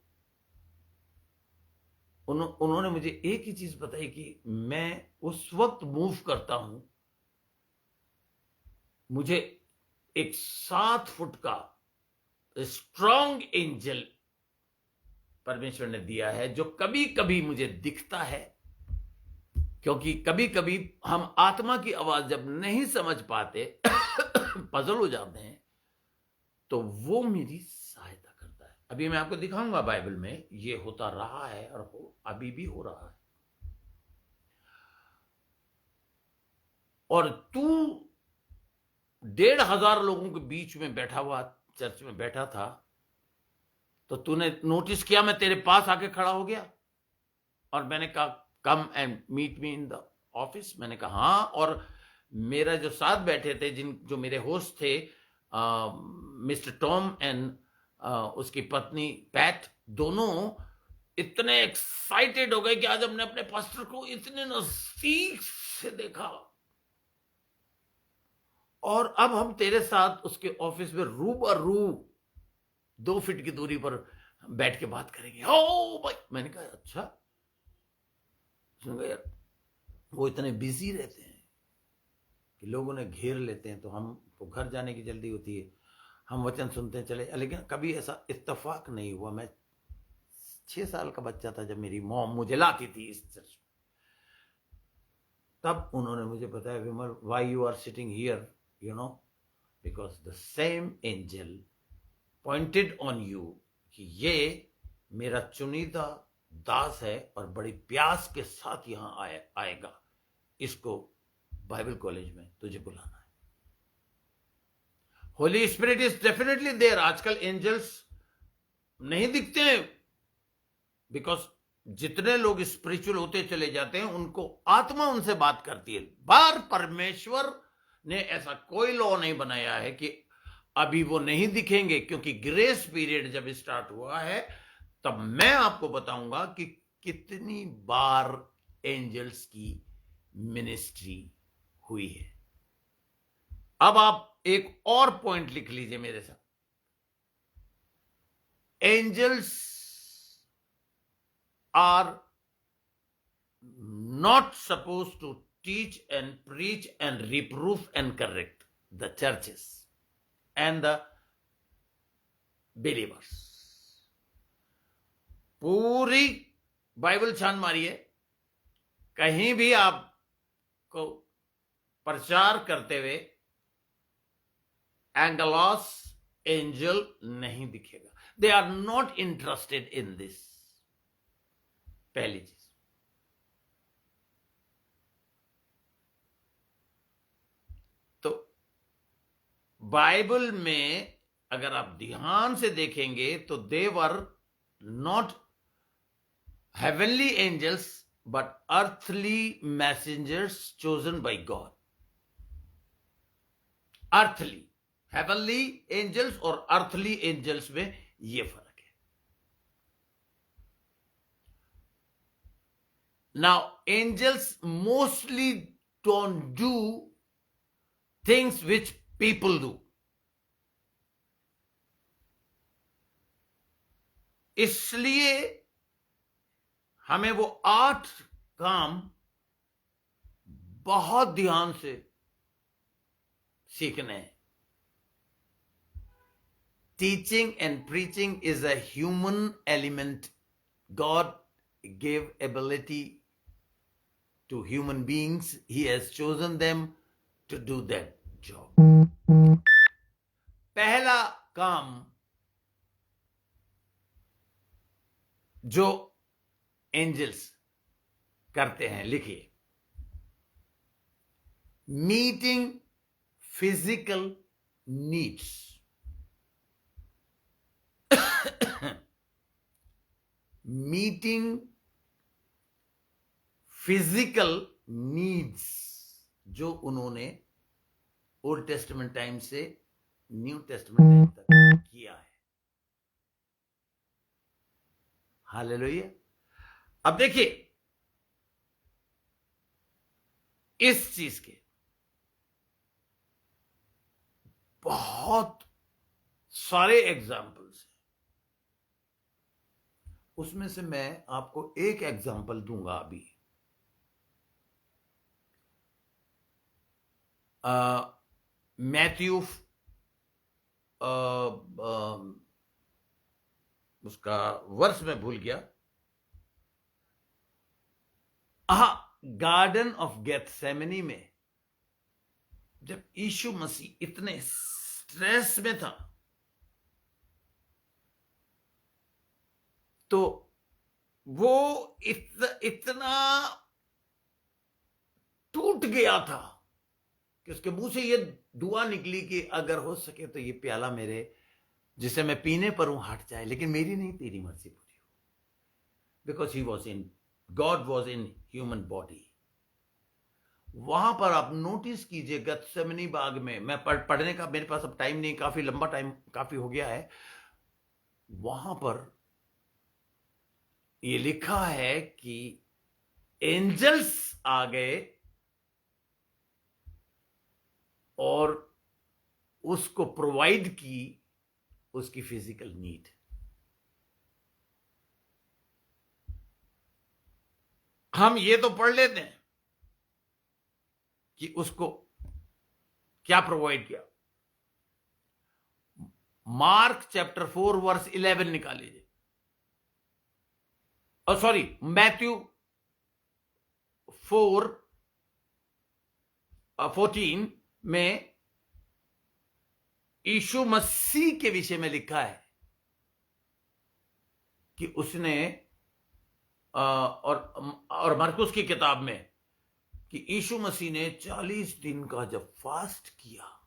उन्होंने मुझे एक ही चीज बताई कि मैं उस वक्त मूव करता हूं, मुझे एक 7 फुट का स्ट्रॉन्ग एंजल परमेश्वर ने दिया है, जो कभी कभी मुझे दिखता है, क्योंकि कभी कभी हम आत्मा की आवाज जब नहीं समझ पाते, पजल हो जाते हैं, तो वो मेरी सहायता करता है। अभी मैं आपको दिखाऊंगा बाइबल में ये होता रहा है और अभी भी हो रहा है। और तू 1,500 लोगों के बीच में बैठा हुआ, चर्च में बैठा था, तो तूने नोटिस किया मैं तेरे पास आके खड़ा हो गया और मैंने कहा come and meet me in the office. मैंने कहा हाँ। और मेरा जो साथ बैठे थे, जो मेरे होस्ट थे, मिस्टर टॉम एंड उसकी पत्नी पैट, दोनों इतने एक्साइटेड हो गए कि आज हमने अपने पास्टर को इतने नजदीक से देखा और अब हम तेरे साथ उसके ऑफिस में रूबरू 2 फीट की दूरी पर बैठ के बात करेंगे। ओ भाई, मैंने कहा अच्छा। यार वो इतने बिजी रहते हैं कि लोगों ने घेर लेते हैं, तो हमको घर जाने की जल्दी होती है, हम वचन सुनते चले। लेकिन कभी ऐसा इत्तेफाक नहीं हुआ। मैं 6 साल का बच्चा था जब मेरी मॉम मुझे लाती थी इस चर्च, तब उन्होंने मुझे बताया, Vimal why you are sitting here, you know, because the same angel pointed on you कि ये मेरा चुनिंदा दास है और बड़ी प्यास के साथ यहां आएगा, इसको बाइबल कॉलेज में तुझे बुलाना है। Holy Spirit is definitely there. आजकल एंजल्स नहीं दिखते हैं, बिकॉज जितने लोग स्पिरिचुअल होते चले जाते हैं उनको आत्मा उनसे बात करती है। बार परमेश्वर ने ऐसा कोई लॉ नहीं बनाया है कि अभी वो नहीं दिखेंगे, क्योंकि ग्रेस पीरियड जब स्टार्ट हुआ है तब मैं आपको बताऊंगा कि कितनी बार एंजल्स की मिनिस्ट्री हुई है। अब आप एक और पॉइंट लिख लीजिए मेरे साथ। Angels are not suppose to teach and preach and reproof and correct the churches and the believers. पूरी बाइबल छान मारिए, कहीं भी आपको प्रचार करते हुए एंगलॉस एंजल नहीं दिखेगा। They are not interested in this. पहली चीज। तो बाइबल में अगर आप ध्यान से देखेंगे तो they were not heavenly angels but earthly messengers chosen by God. Earthly, heavenly angels और अर्थली एंजल्स में यह फर्क है। Now angels mostly don't do things which people do. इसलिए हमें वो 8 काम बहुत ध्यान से सीखने हैं। Teaching and preaching is a human element. God gave ability to human beings. He has chosen them to do that job. पहला काम जो एंजल्स करते हैं, लिखिए, meeting physical needs. Meeting physical needs जो उन्होंने ओल्ड टेस्टामेंट टाइम से न्यू टेस्टामेंट टाइम तक किया है। हालेलुया। अब देखिए इस चीज के बहुत सारे एग्जाम्पल्स हैं। उसमें से मैं आपको एक एग्जाम्पल दूंगा अभी। मैथ्यू उसका वर्ष में भूल गया। गार्डन ऑफ गेथसेमनी में जब यीशु मसीह इतने स्ट्रेस में था, तो वो इतना टूट गया था कि उसके मुंह से ये दुआ निकली कि अगर हो सके तो ये प्याला मेरे जिसे मैं पीने पर हूं हट जाए, लेकिन मेरी नहीं तेरी मर्जी पूरी हो। Because he was in, God was in human body. वहां पर आप नोटिस कीजिए गत्सेमनी बाग में, मैं पढ़ने का मेरे पास अब टाइम नहीं, काफी लंबा टाइम काफी हो गया है। वहां पर ये लिखा है कि एंजल्स आ गए और उसको प्रोवाइड की उसकी फिजिकल नीड। हम ये तो पढ़ लेते हैं कि उसको क्या प्रोवाइड किया। मार्क चैप्टर 4 वर्स 11 निकाल लीजिए, और सॉरी मैथ्यू 4:14 में यीशु मसीह के विषय में लिखा है कि उसने और मरकुस की किताब में कि यीशु मसीह ने 40 दिन का जब फास्ट किया।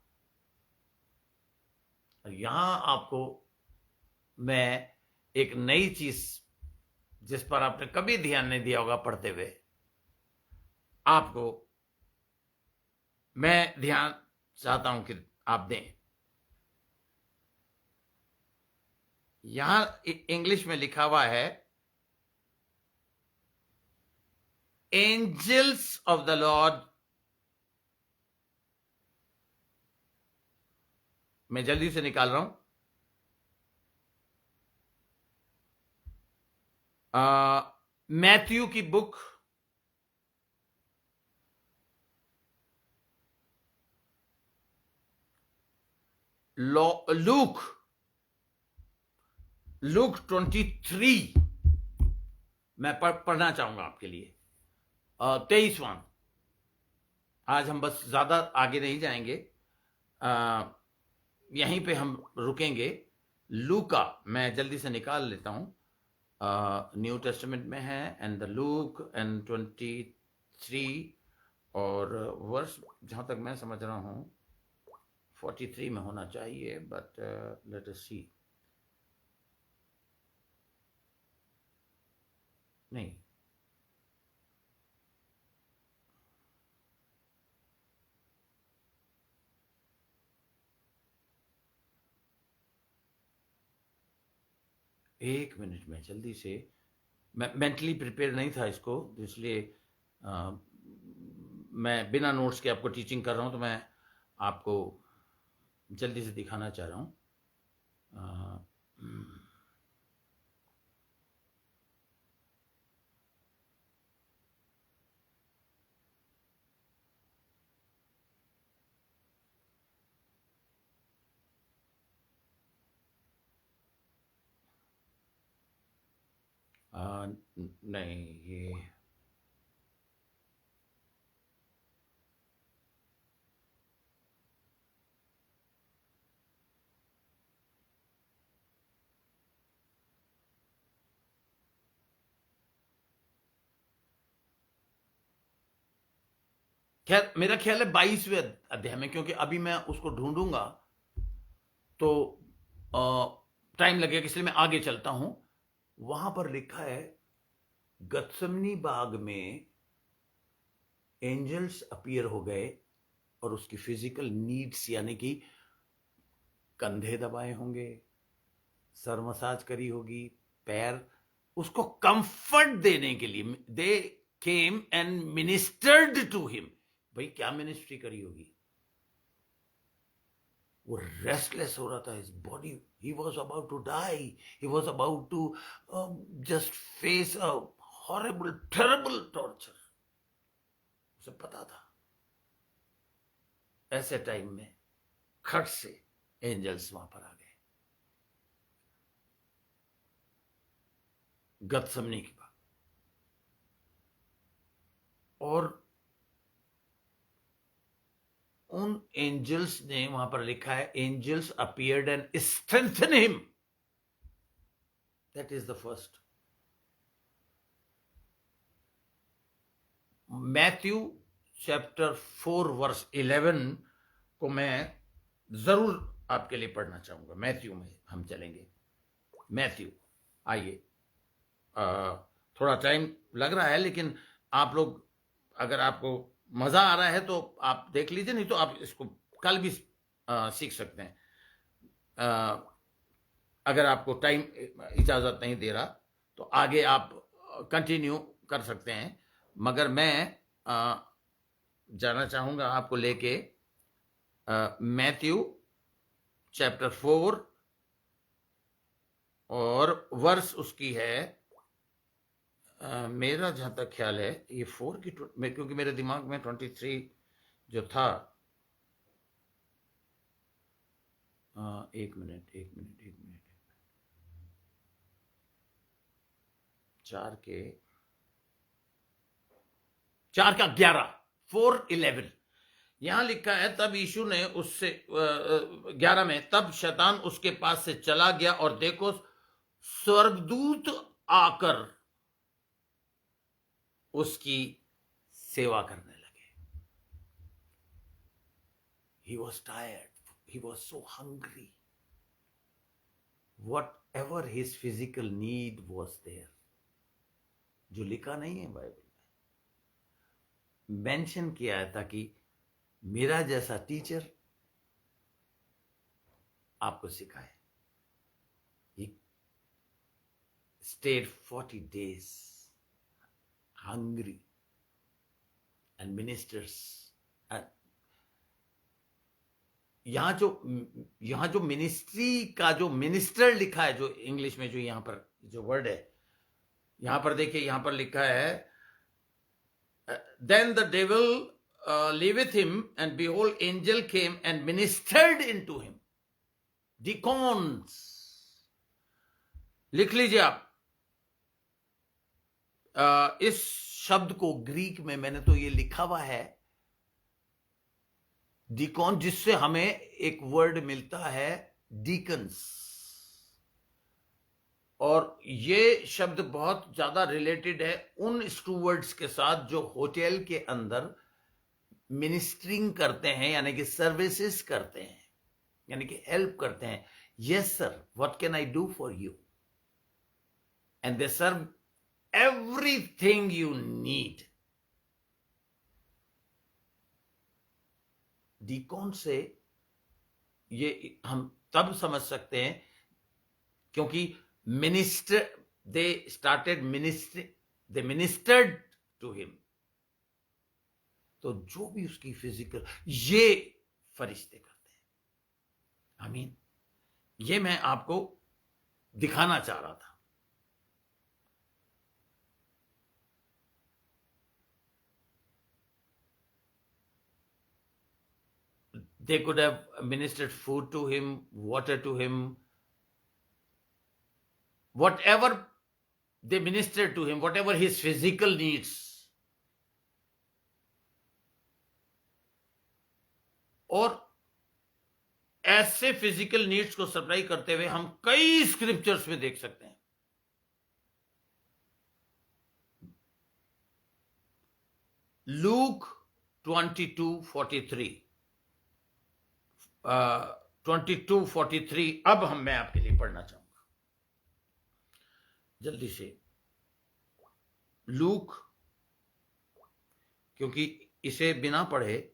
यहां आपको मैं एक नई चीज जिस पर आपने कभी ध्यान नहीं दिया होगा पढ़ते हुए, आपको मैं ध्यान चाहता हूं कि आप दें। यहां इंग्लिश में लिखा हुआ है, एंजल्स ऑफ द लॉर्ड, मैं जल्दी से निकाल रहा हूं, मैथ्यू की बुक लूक 23 मैं पढ़ना चाहूंगा आपके लिए। 23वां, आज हम बस ज्यादा आगे नहीं जाएंगे, यहीं पे हम रुकेंगे। लूका मैं जल्दी से निकाल लेता हूं, न्यू टेस्टामेंट में है, एंड द लूक एंड 23, और वर्ष जहां तक मैं समझ रहा हूं 43 में होना चाहिए, बट लेट अस सी। नहीं, एक मिनट में जल्दी से, मैं मेंटली प्रिपेयर नहीं था इसको, इसलिए मैं बिना नोट्स के आपको टीचिंग कर रहा हूं, तो मैं आपको जल्दी से दिखाना चाह रहा हूं। नहीं, ये खैर मेरा ख्याल है 22वें अध्याय में, क्योंकि अभी मैं उसको ढूंढूंगा तो टाइम लगेगा, इसलिए मैं आगे चलता हूं। वहां पर लिखा है गत्समनी बाग में एंजल्स अपीयर हो गए और उसकी फिजिकल नीड्स, यानी कि कंधे दबाए होंगे, सर मसाज करी होगी, पैर, उसको कंफर्ट देने के लिए they came and ministered to him. भाई क्या मिनिस्ट्री करी होगी? वो रेस्टलेस हो रहा था, his body, he was about to die, he was about to just face a horrible terrible torture. उसे पता था। ऐसे टाइम में खट से एंजल्स वहां पर आ गए गत्समनी की बात, और उन एंजल्स ने, वहां पर लिखा है angels appeared and strengthen him. That is the first. Matthew chapter 4 verse 11 को मैं जरूर आपके लिए पढ़ना चाहूंगा। मैथ्यू में हम चलेंगे। मैथ्यू, आइए। थोड़ा टाइम लग रहा है, लेकिन आप लोग, अगर आपको मजा आ रहा है तो आप देख लीजिए, नहीं तो आप इसको कल भी सीख सकते हैं। अगर आपको टाइम इजाजत नहीं दे रहा तो आगे आप कंटिन्यू कर सकते हैं, मगर मैं जाना चाहूंगा आपको लेके मैथ्यू चैप्टर 4 और वर्स उसकी है, मेरा जहां तक ख्याल है ये 4 की, क्योंकि मेरे दिमाग में 23 जो था। एक मिनट, 4 का 11, 4:11 यहां लिखा है। तब यीशु ने उससे 11 में, तब शैतान उसके पास से चला गया और देखो स्वर्गदूत आकर उसकी सेवा करने लगे। He was tired. He was so hungry. Whatever his physical need was there, जो लिखा नहीं है बाइबल में, मेंशन किया है ताकि मेरा जैसा टीचर आपको सिखाए। He stayed 40 days hungry and ministers. यहां जो मिनिस्ट्री का जो मिनिस्टर लिखा है, जो इंग्लिश में जो यहां पर जो वर्ड है, यहां पर देखिए, यहां पर लिखा है, then the devil leaveth him and behold angel came and ministered into him. Deacons लिख लीजिए आप। इस शब्द को ग्रीक में मैंने तो ये लिखा हुआ है डिकॉन, जिससे हमें एक वर्ड मिलता है डीकन्स, और ये शब्द बहुत ज्यादा रिलेटेड है उन स्टूवर्ड्स के साथ जो होटल के अंदर मिनिस्ट्रिंग करते हैं, यानी कि सर्विसेज करते हैं, यानी कि हेल्प करते हैं। Yes sir, what can I do for you, and they serve everything you need. Deacon से ये हम तब समझ सकते हैं क्योंकि minister, they started ministry, they ministered to him. तो जो भी उसकी फिजिकल, ये फरिश्ते करते हैं। आमीन। ये मैं आपको दिखाना चाह रहा था। They could have ministered food to him, water to him, whatever they ministered to him, whatever his physical needs. और ऐसे फिजिकल नीड्स को सप्लाई करते हुए हम कई स्क्रिप्चर्स में देख सकते हैं। लूक 22:43, 22:43 अब मैं आपके लिए पढ़ना चाहूंगा जल्दी से। लूक, क्योंकि इसे बिना पढ़े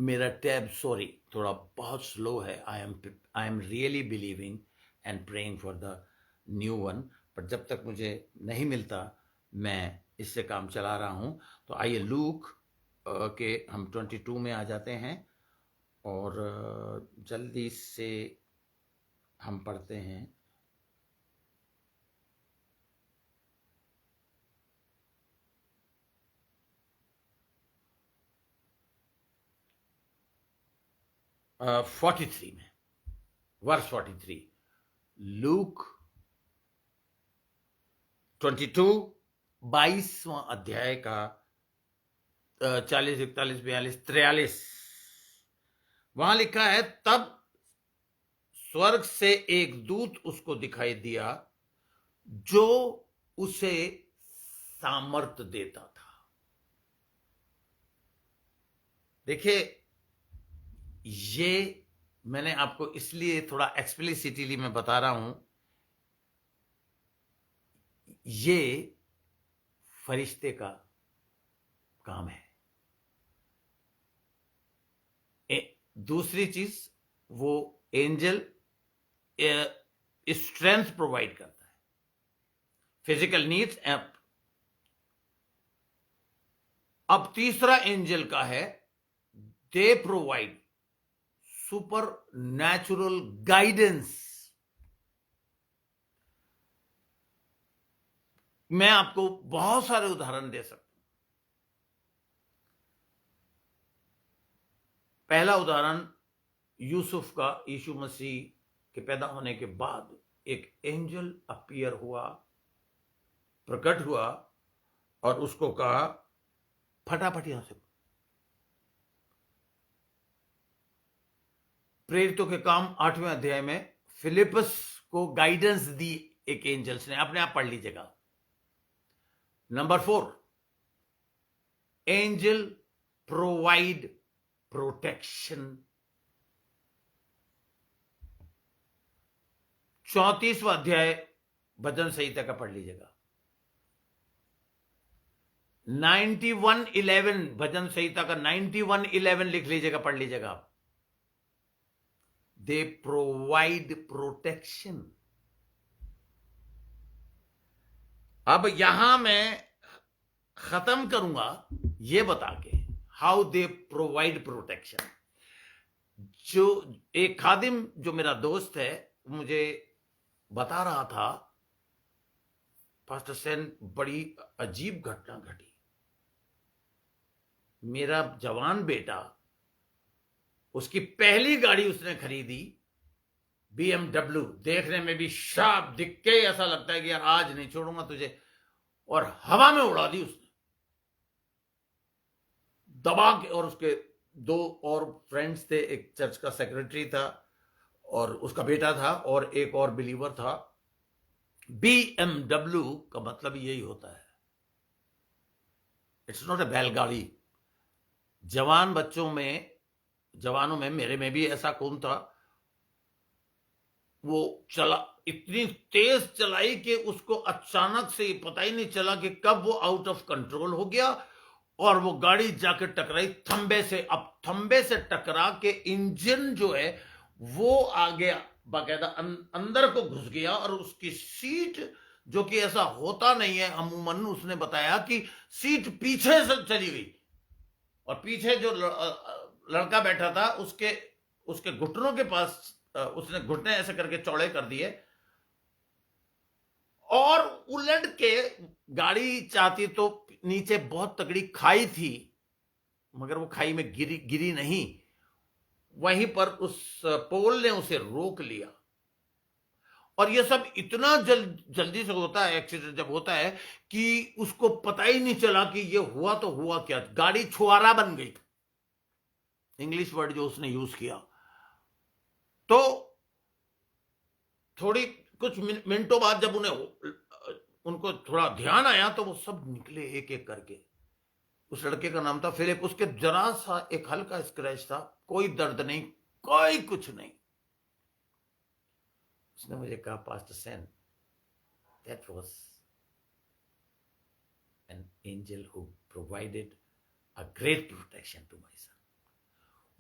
मेरा टैब, सॉरी, थोड़ा बहुत स्लो है। I am really believing and praying for the new one, but जब तक मुझे नहीं मिलता मैं इससे काम चला रहा हूं। तो आइए लूक के हम 22 में आ जाते हैं और जल्दी से हम पढ़ते हैं। uh, 43 में, वर्स 43, लूक 22 22वां अध्याय का 40, 41, 42, 43 वहां लिखा है, तब स्वर्ग से एक दूत उसको दिखाई दिया जो उसे सामर्थ देता था। देखिए, ये मैंने आपको इसलिए थोड़ा एक्सप्लिसिटली मैं बता रहा हूं, ये फरिश्ते का काम है। दूसरी चीज, वो एंजल स्ट्रेंथ प्रोवाइड करता है, फिजिकल नीड्स। अब तीसरा एंजल का है, they provide super natural guidance. मैं आपको बहुत सारे उदाहरण दे सकता हूं। पहला उदाहरण यूसुफ का, यीशु मसीह के पैदा होने के बाद एक एंजल अपीयर हुआ, प्रकट हुआ और उसको कहा, फटाफट यहां से। प्रेरितों के काम 8वें अध्याय में फिलिपस को गाइडेंस दी एक एंजल्स ने, अपने आप पढ़ लीजिएगा। Number 4, angel provide protection. 34वां अध्याय भजन संहिता का पढ़ लीजिएगा। 91:11 भजन संहिता का 91:11 लिख लीजिएगा, पढ़ लीजिएगा आप। They provide protection. अब यहां मैं खत्म करूंगा ये बता के, हाउ दे प्रोवाइड प्रोटेक्शन। जो एक खादिम, जो मेरा दोस्त है, मुझे बता रहा था, पास्टर सेन, बड़ी अजीब घटना घटी। मेरा जवान बेटा, उसकी पहली गाड़ी उसने खरीदी BMW, देखने में भी शार्प, दिख के ऐसा लगता है कि यार आज नहीं छोड़ूंगा तुझे, और हवा में उड़ा दी उसने दबा के। और उसके 2 और फ्रेंड्स थे, एक चर्च का सेक्रेटरी था और उसका बेटा था, और एक और बिलीवर था। BMW का मतलब यही होता है, इट्स नॉट ए बैलगाड़ी। जवानों में, मेरे में भी ऐसा कौन था, वो चला, इतनी तेज चलाई कि उसको अचानक से पता ही नहीं चला कि कब वो आउट ऑफ कंट्रोल हो गया और वो गाड़ी जाकर टकराई थंबे से। अब थंबे से टकरा के इंजन जो है वो आगे बाकायदा अंदर को घुस गया, और उसकी सीट, जो कि ऐसा होता नहीं है अमूमन, उसने बताया कि सीट पीछे से चली गई, और पीछे जो लड़का बैठा था उसके घुटनों के पास उसने घुटने ऐसे करके चौड़े कर दिए, और उलट के गाड़ी चाहती तो, नीचे बहुत तगड़ी खाई थी, मगर वो खाई में गिरी नहीं, वहीं पर उस पोल ने उसे रोक लिया। और ये सब इतना जल्दी से होता है, एक्सीडेंट जब होता है, कि उसको पता ही नहीं चला कि ये हुआ तो हुआ क्या। गाड़ी छुआरा बन गई, इंग्लिश वर्ड जो उसने यूज किया। तो थोड़ी कुछ मिनटों बाद जब उनको थोड़ा ध्यान आया, तो वो सब निकले एक एक करके। उस लड़के का नाम था फिलिप, उसके जरा सा एक हल्का स्क्रैच था, कोई दर्द नहीं, कोई कुछ नहीं। उसने मुझे कहा, पास्टर सेन, that was an angel who provided a great protection to my son.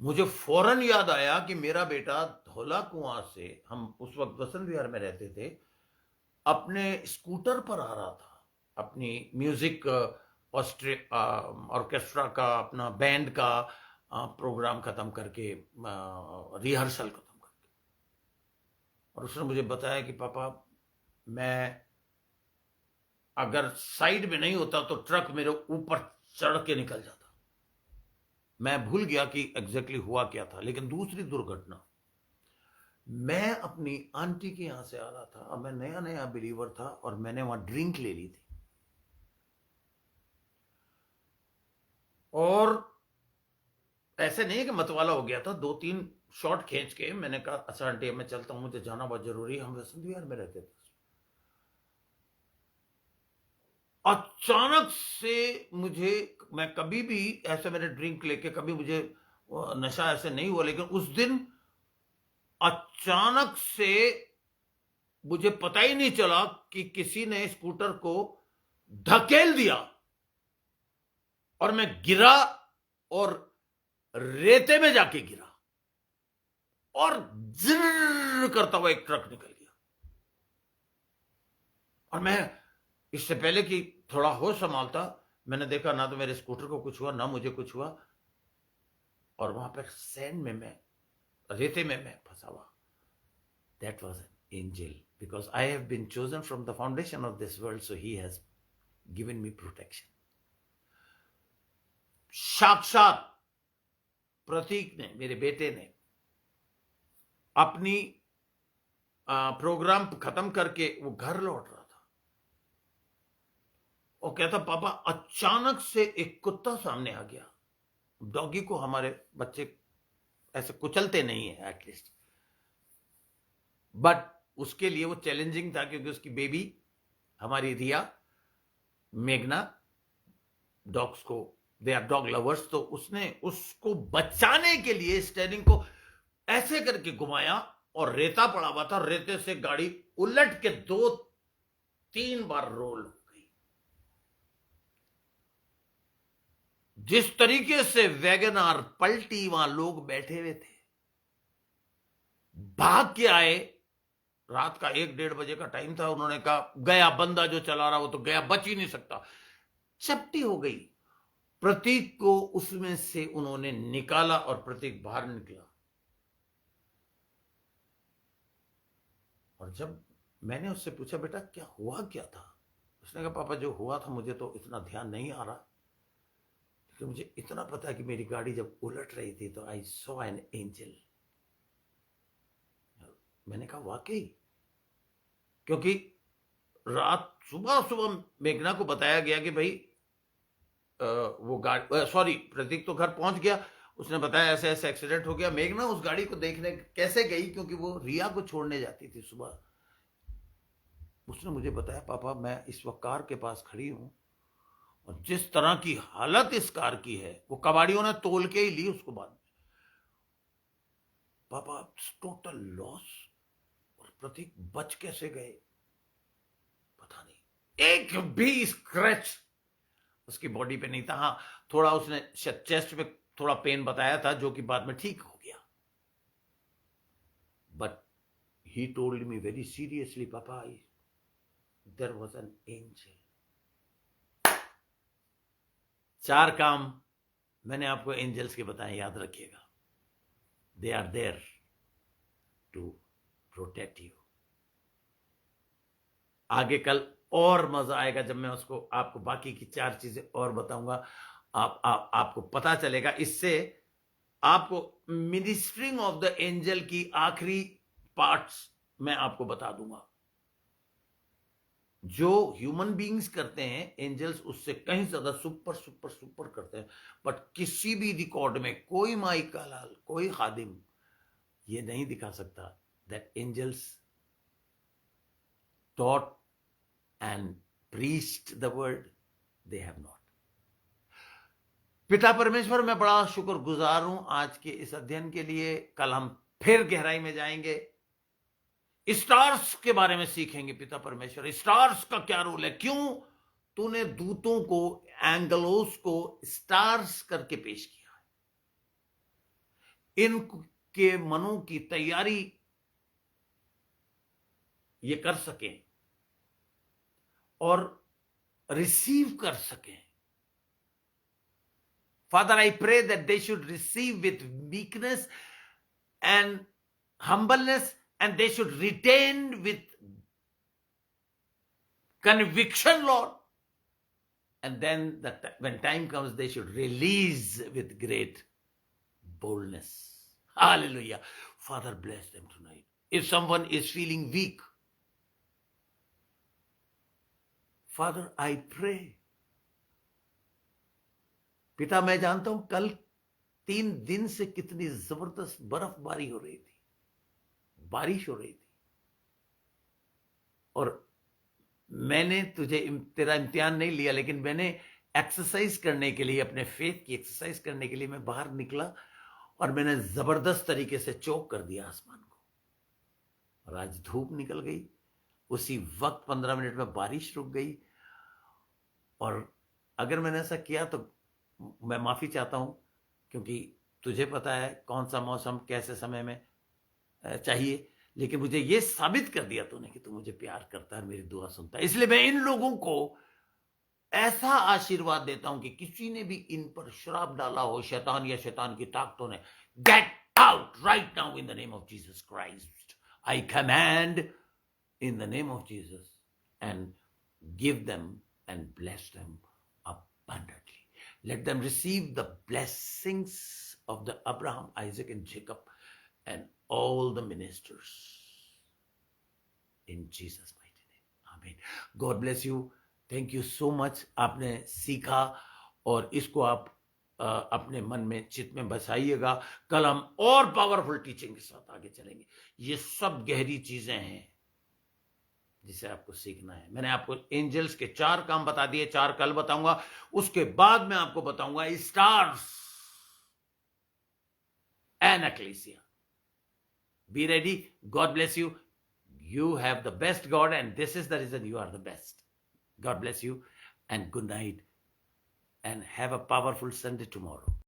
मुझे फौरन याद आया कि मेरा बेटा धौला कुआं से, हम उस वक्त वसंत विहार में रहते थे, अपने स्कूटर पर आ रहा था, अपनी म्यूजिक ऑर्केस्ट्रा का, अपना बैंड का प्रोग्राम खत्म करके, रिहर्सल खत्म करके, और उसने मुझे बताया कि पापा, मैं अगर साइड में नहीं होता तो ट्रक मेरे ऊपर चढ़ के निकल जाता। मैं भूल गया कि एग्जैक्टली हुआ क्या था। लेकिन दूसरी दुर्घटना, मैं अपनी आंटी के यहां से आ रहा था, और मैं नया नया बिलीवर था, और मैंने वहां ड्रिंक ले ली थी। और ऐसे नहीं कि मतवाला हो गया था, 2-3 शॉट खींच के मैंने कहा अच्छा आंटी मैं चलता हूं, मुझे जाना बहुत जरूरी है। हम वसंत विहार में रहते थे। अचानक से मुझे, मैं कभी भी ऐसे मैंने ड्रिंक लेके कभी मुझे नशा ऐसे नहीं हुआ, लेकिन उस दिन अचानक से मुझे पता ही नहीं चला कि किसी ने स्कूटर को धकेल दिया और मैं गिरा और रेते में जाके गिरा और जिर करता हुआ एक ट्रक निकल गया। और मैं इससे पहले कि थोड़ा होश संभालता, मैंने देखा ना तो मेरे स्कूटर को कुछ हुआ ना मुझे कुछ हुआ, और वहां पर सैंड में मैं, रेते में मैं फंसा हुआ। That was an angel, because I have been chosen from the foundation of this world, so he has given me protection. साक्षात प्रतीक ने, मेरे बेटे ने, अपनी प्रोग्राम खत्म करके वो घर लौट रहा था और कहता पापा अचानक से एक कुत्ता सामने आ गया। डॉगी को हमारे बच्चे ऐसे कुचलते नहीं है एटलीस्ट, बट उसके लिए वो चैलेंजिंग था क्योंकि उसकी बेबी हमारी रिया मेघना डॉग्स को, दे आर डॉग लवर्स, तो उसने उसको बचाने के लिए स्टेयरिंग को ऐसे करके घुमाया और रेता पड़ा हुआ था, रेते से गाड़ी उलट के 2-3 बार रोल हो गई। जिस तरीके से वैगनआर पलटी, वहां लोग बैठे हुए थे, भाग के आए। रात का 1-1:30 बजे का टाइम था। उन्होंने कहा गया बंदा जो चला रहा वो तो गया, बच ही नहीं सकता। चपटी हो गई। प्रतीक को उसमें से उन्होंने निकाला और प्रतीक बाहर निकला। और जब मैंने उससे पूछा बेटा क्या हुआ क्या था, उसने कहा पापा जो हुआ था मुझे तो इतना ध्यान नहीं आ रहा, लेकिन मुझे इतना पता है कि मेरी गाड़ी जब उलट रही थी तो आई सॉ एन एंजल। मैंने कहा वाकई, क्योंकि रात सुबह सुबह मेघना को बताया गया कि भाई वो गाड़ी, सॉरी प्रतीक तो घर पहुंच गया, उसने बताया ऐसे ऐसे एक्सीडेंट हो गया। मेघना उस गाड़ी को देखने कैसे गई, क्योंकि वो रिया को छोड़ने जाती थी सुबह। उसने मुझे बताया पापा मैं इस वक्त कार के पास खड़ी हूं और जिस तरह की हालत इस कार की है, वो कबाड़ियों ने तोल के ही ली उसको बाद में। पापा टोटल लॉस। और प्रतीक बच कैसे गए पता नहीं, एक भी स्क्रैच उसकी बॉडी पे नहीं था। हाँ थोड़ा उसने चेस्ट में थोड़ा पेन बताया था जो कि बाद में ठीक हो गया, but he told me very seriously papa there was an angel. 4 काम मैंने आपको एंजल्स के बताए, याद रखिएगा। They are there to protect you. आगे कल और मजा आएगा जब मैं उसको आपको बाकी की 4 चीजें और बताऊंगा। आपको पता चलेगा, इससे आपको मिनिस्ट्रिंग ऑफ द एंजल की आखिरी पार्ट्स मैं आपको बता दूंगा। जो ह्यूमन बीइंग्स करते हैं, एंजल्स उससे कहीं ज्यादा सुपर सुपर सुपर करते हैं। बट किसी भी रिकॉर्ड में कोई माई का लाल, कोई खादिम ये नहीं दिखा सकता that angels taught and preached the word. They have not. पिता परमेश्वर मैं बड़ा शुक्रगुजार हूं आज के इस अध्ययन के लिए। कल हम फिर गहराई में जाएंगे, स्टार्स के बारे में सीखेंगे। पिता परमेश्वर स्टार्स का क्या रोल है, क्यों तूने दूतों को, एंगलोस को स्टार्स करके पेश किया है, इनके मनों की तैयारी ये कर सकें और रिसीव कर सकें। Father, I pray that they should receive with meekness and humbleness, and they should retain with conviction, Lord. And then when time comes, they should release with great boldness. Hallelujah. Father, bless them tonight. If someone is feeling weak, Father, I pray, पिता, मैं जानता हूं कल 3 दिन से कितनी जबरदस्त बर्फबारी हो रही थी, बारिश हो रही थी, और मैंने तेरा इम्तिहान नहीं लिया, लेकिन मैंने एक्सरसाइज करने के लिए, अपने फेथ की एक्सरसाइज करने के लिए मैं बाहर निकला और मैंने जबरदस्त तरीके से चौक कर दिया आसमान को, और आज धूप निकल गई। उसी वक्त 15 मिनट में बारिश रुक गई। और अगर मैंने ऐसा किया तो मैं माफी चाहता हूं, क्योंकि तुझे पता है कौन सा मौसम कैसे समय में चाहिए, लेकिन मुझे यह साबित कर दिया तूने कि तू मुझे प्यार करता है, मेरी दुआ सुनता है। इसलिए मैं इन लोगों को ऐसा आशीर्वाद देता हूं कि किसी ने भी इन पर श्राप डाला हो, शैतान या शैतान की ताकतों ने, get out right now in the name of Jesus Christ. I command in the name of Jesus, and give them and bless them abundantly. Let them receive the blessings of the Abraham, Isaac, and Jacob, and all the ministers in Jesus' mighty name. Amen. God bless you. Thank you so much. आपने सीखा और इसको आप अपने मन में, चित्त में बसाइएगा। कल हम और पावरफुल टीचिंग के साथ आगे चलेंगे। ये सब गहरी चीजें हैं जिसे आपको सीखना है। मैंने आपको एंजल्स के 4 काम बता दिए, 4 कल बताऊंगा। उसके बाद मैं आपको बताऊंगा stars and ecclesia. Be ready. God bless you. You have the best God, and this is the reason you are the best. God bless you, and good night, and have a powerful Sunday tomorrow.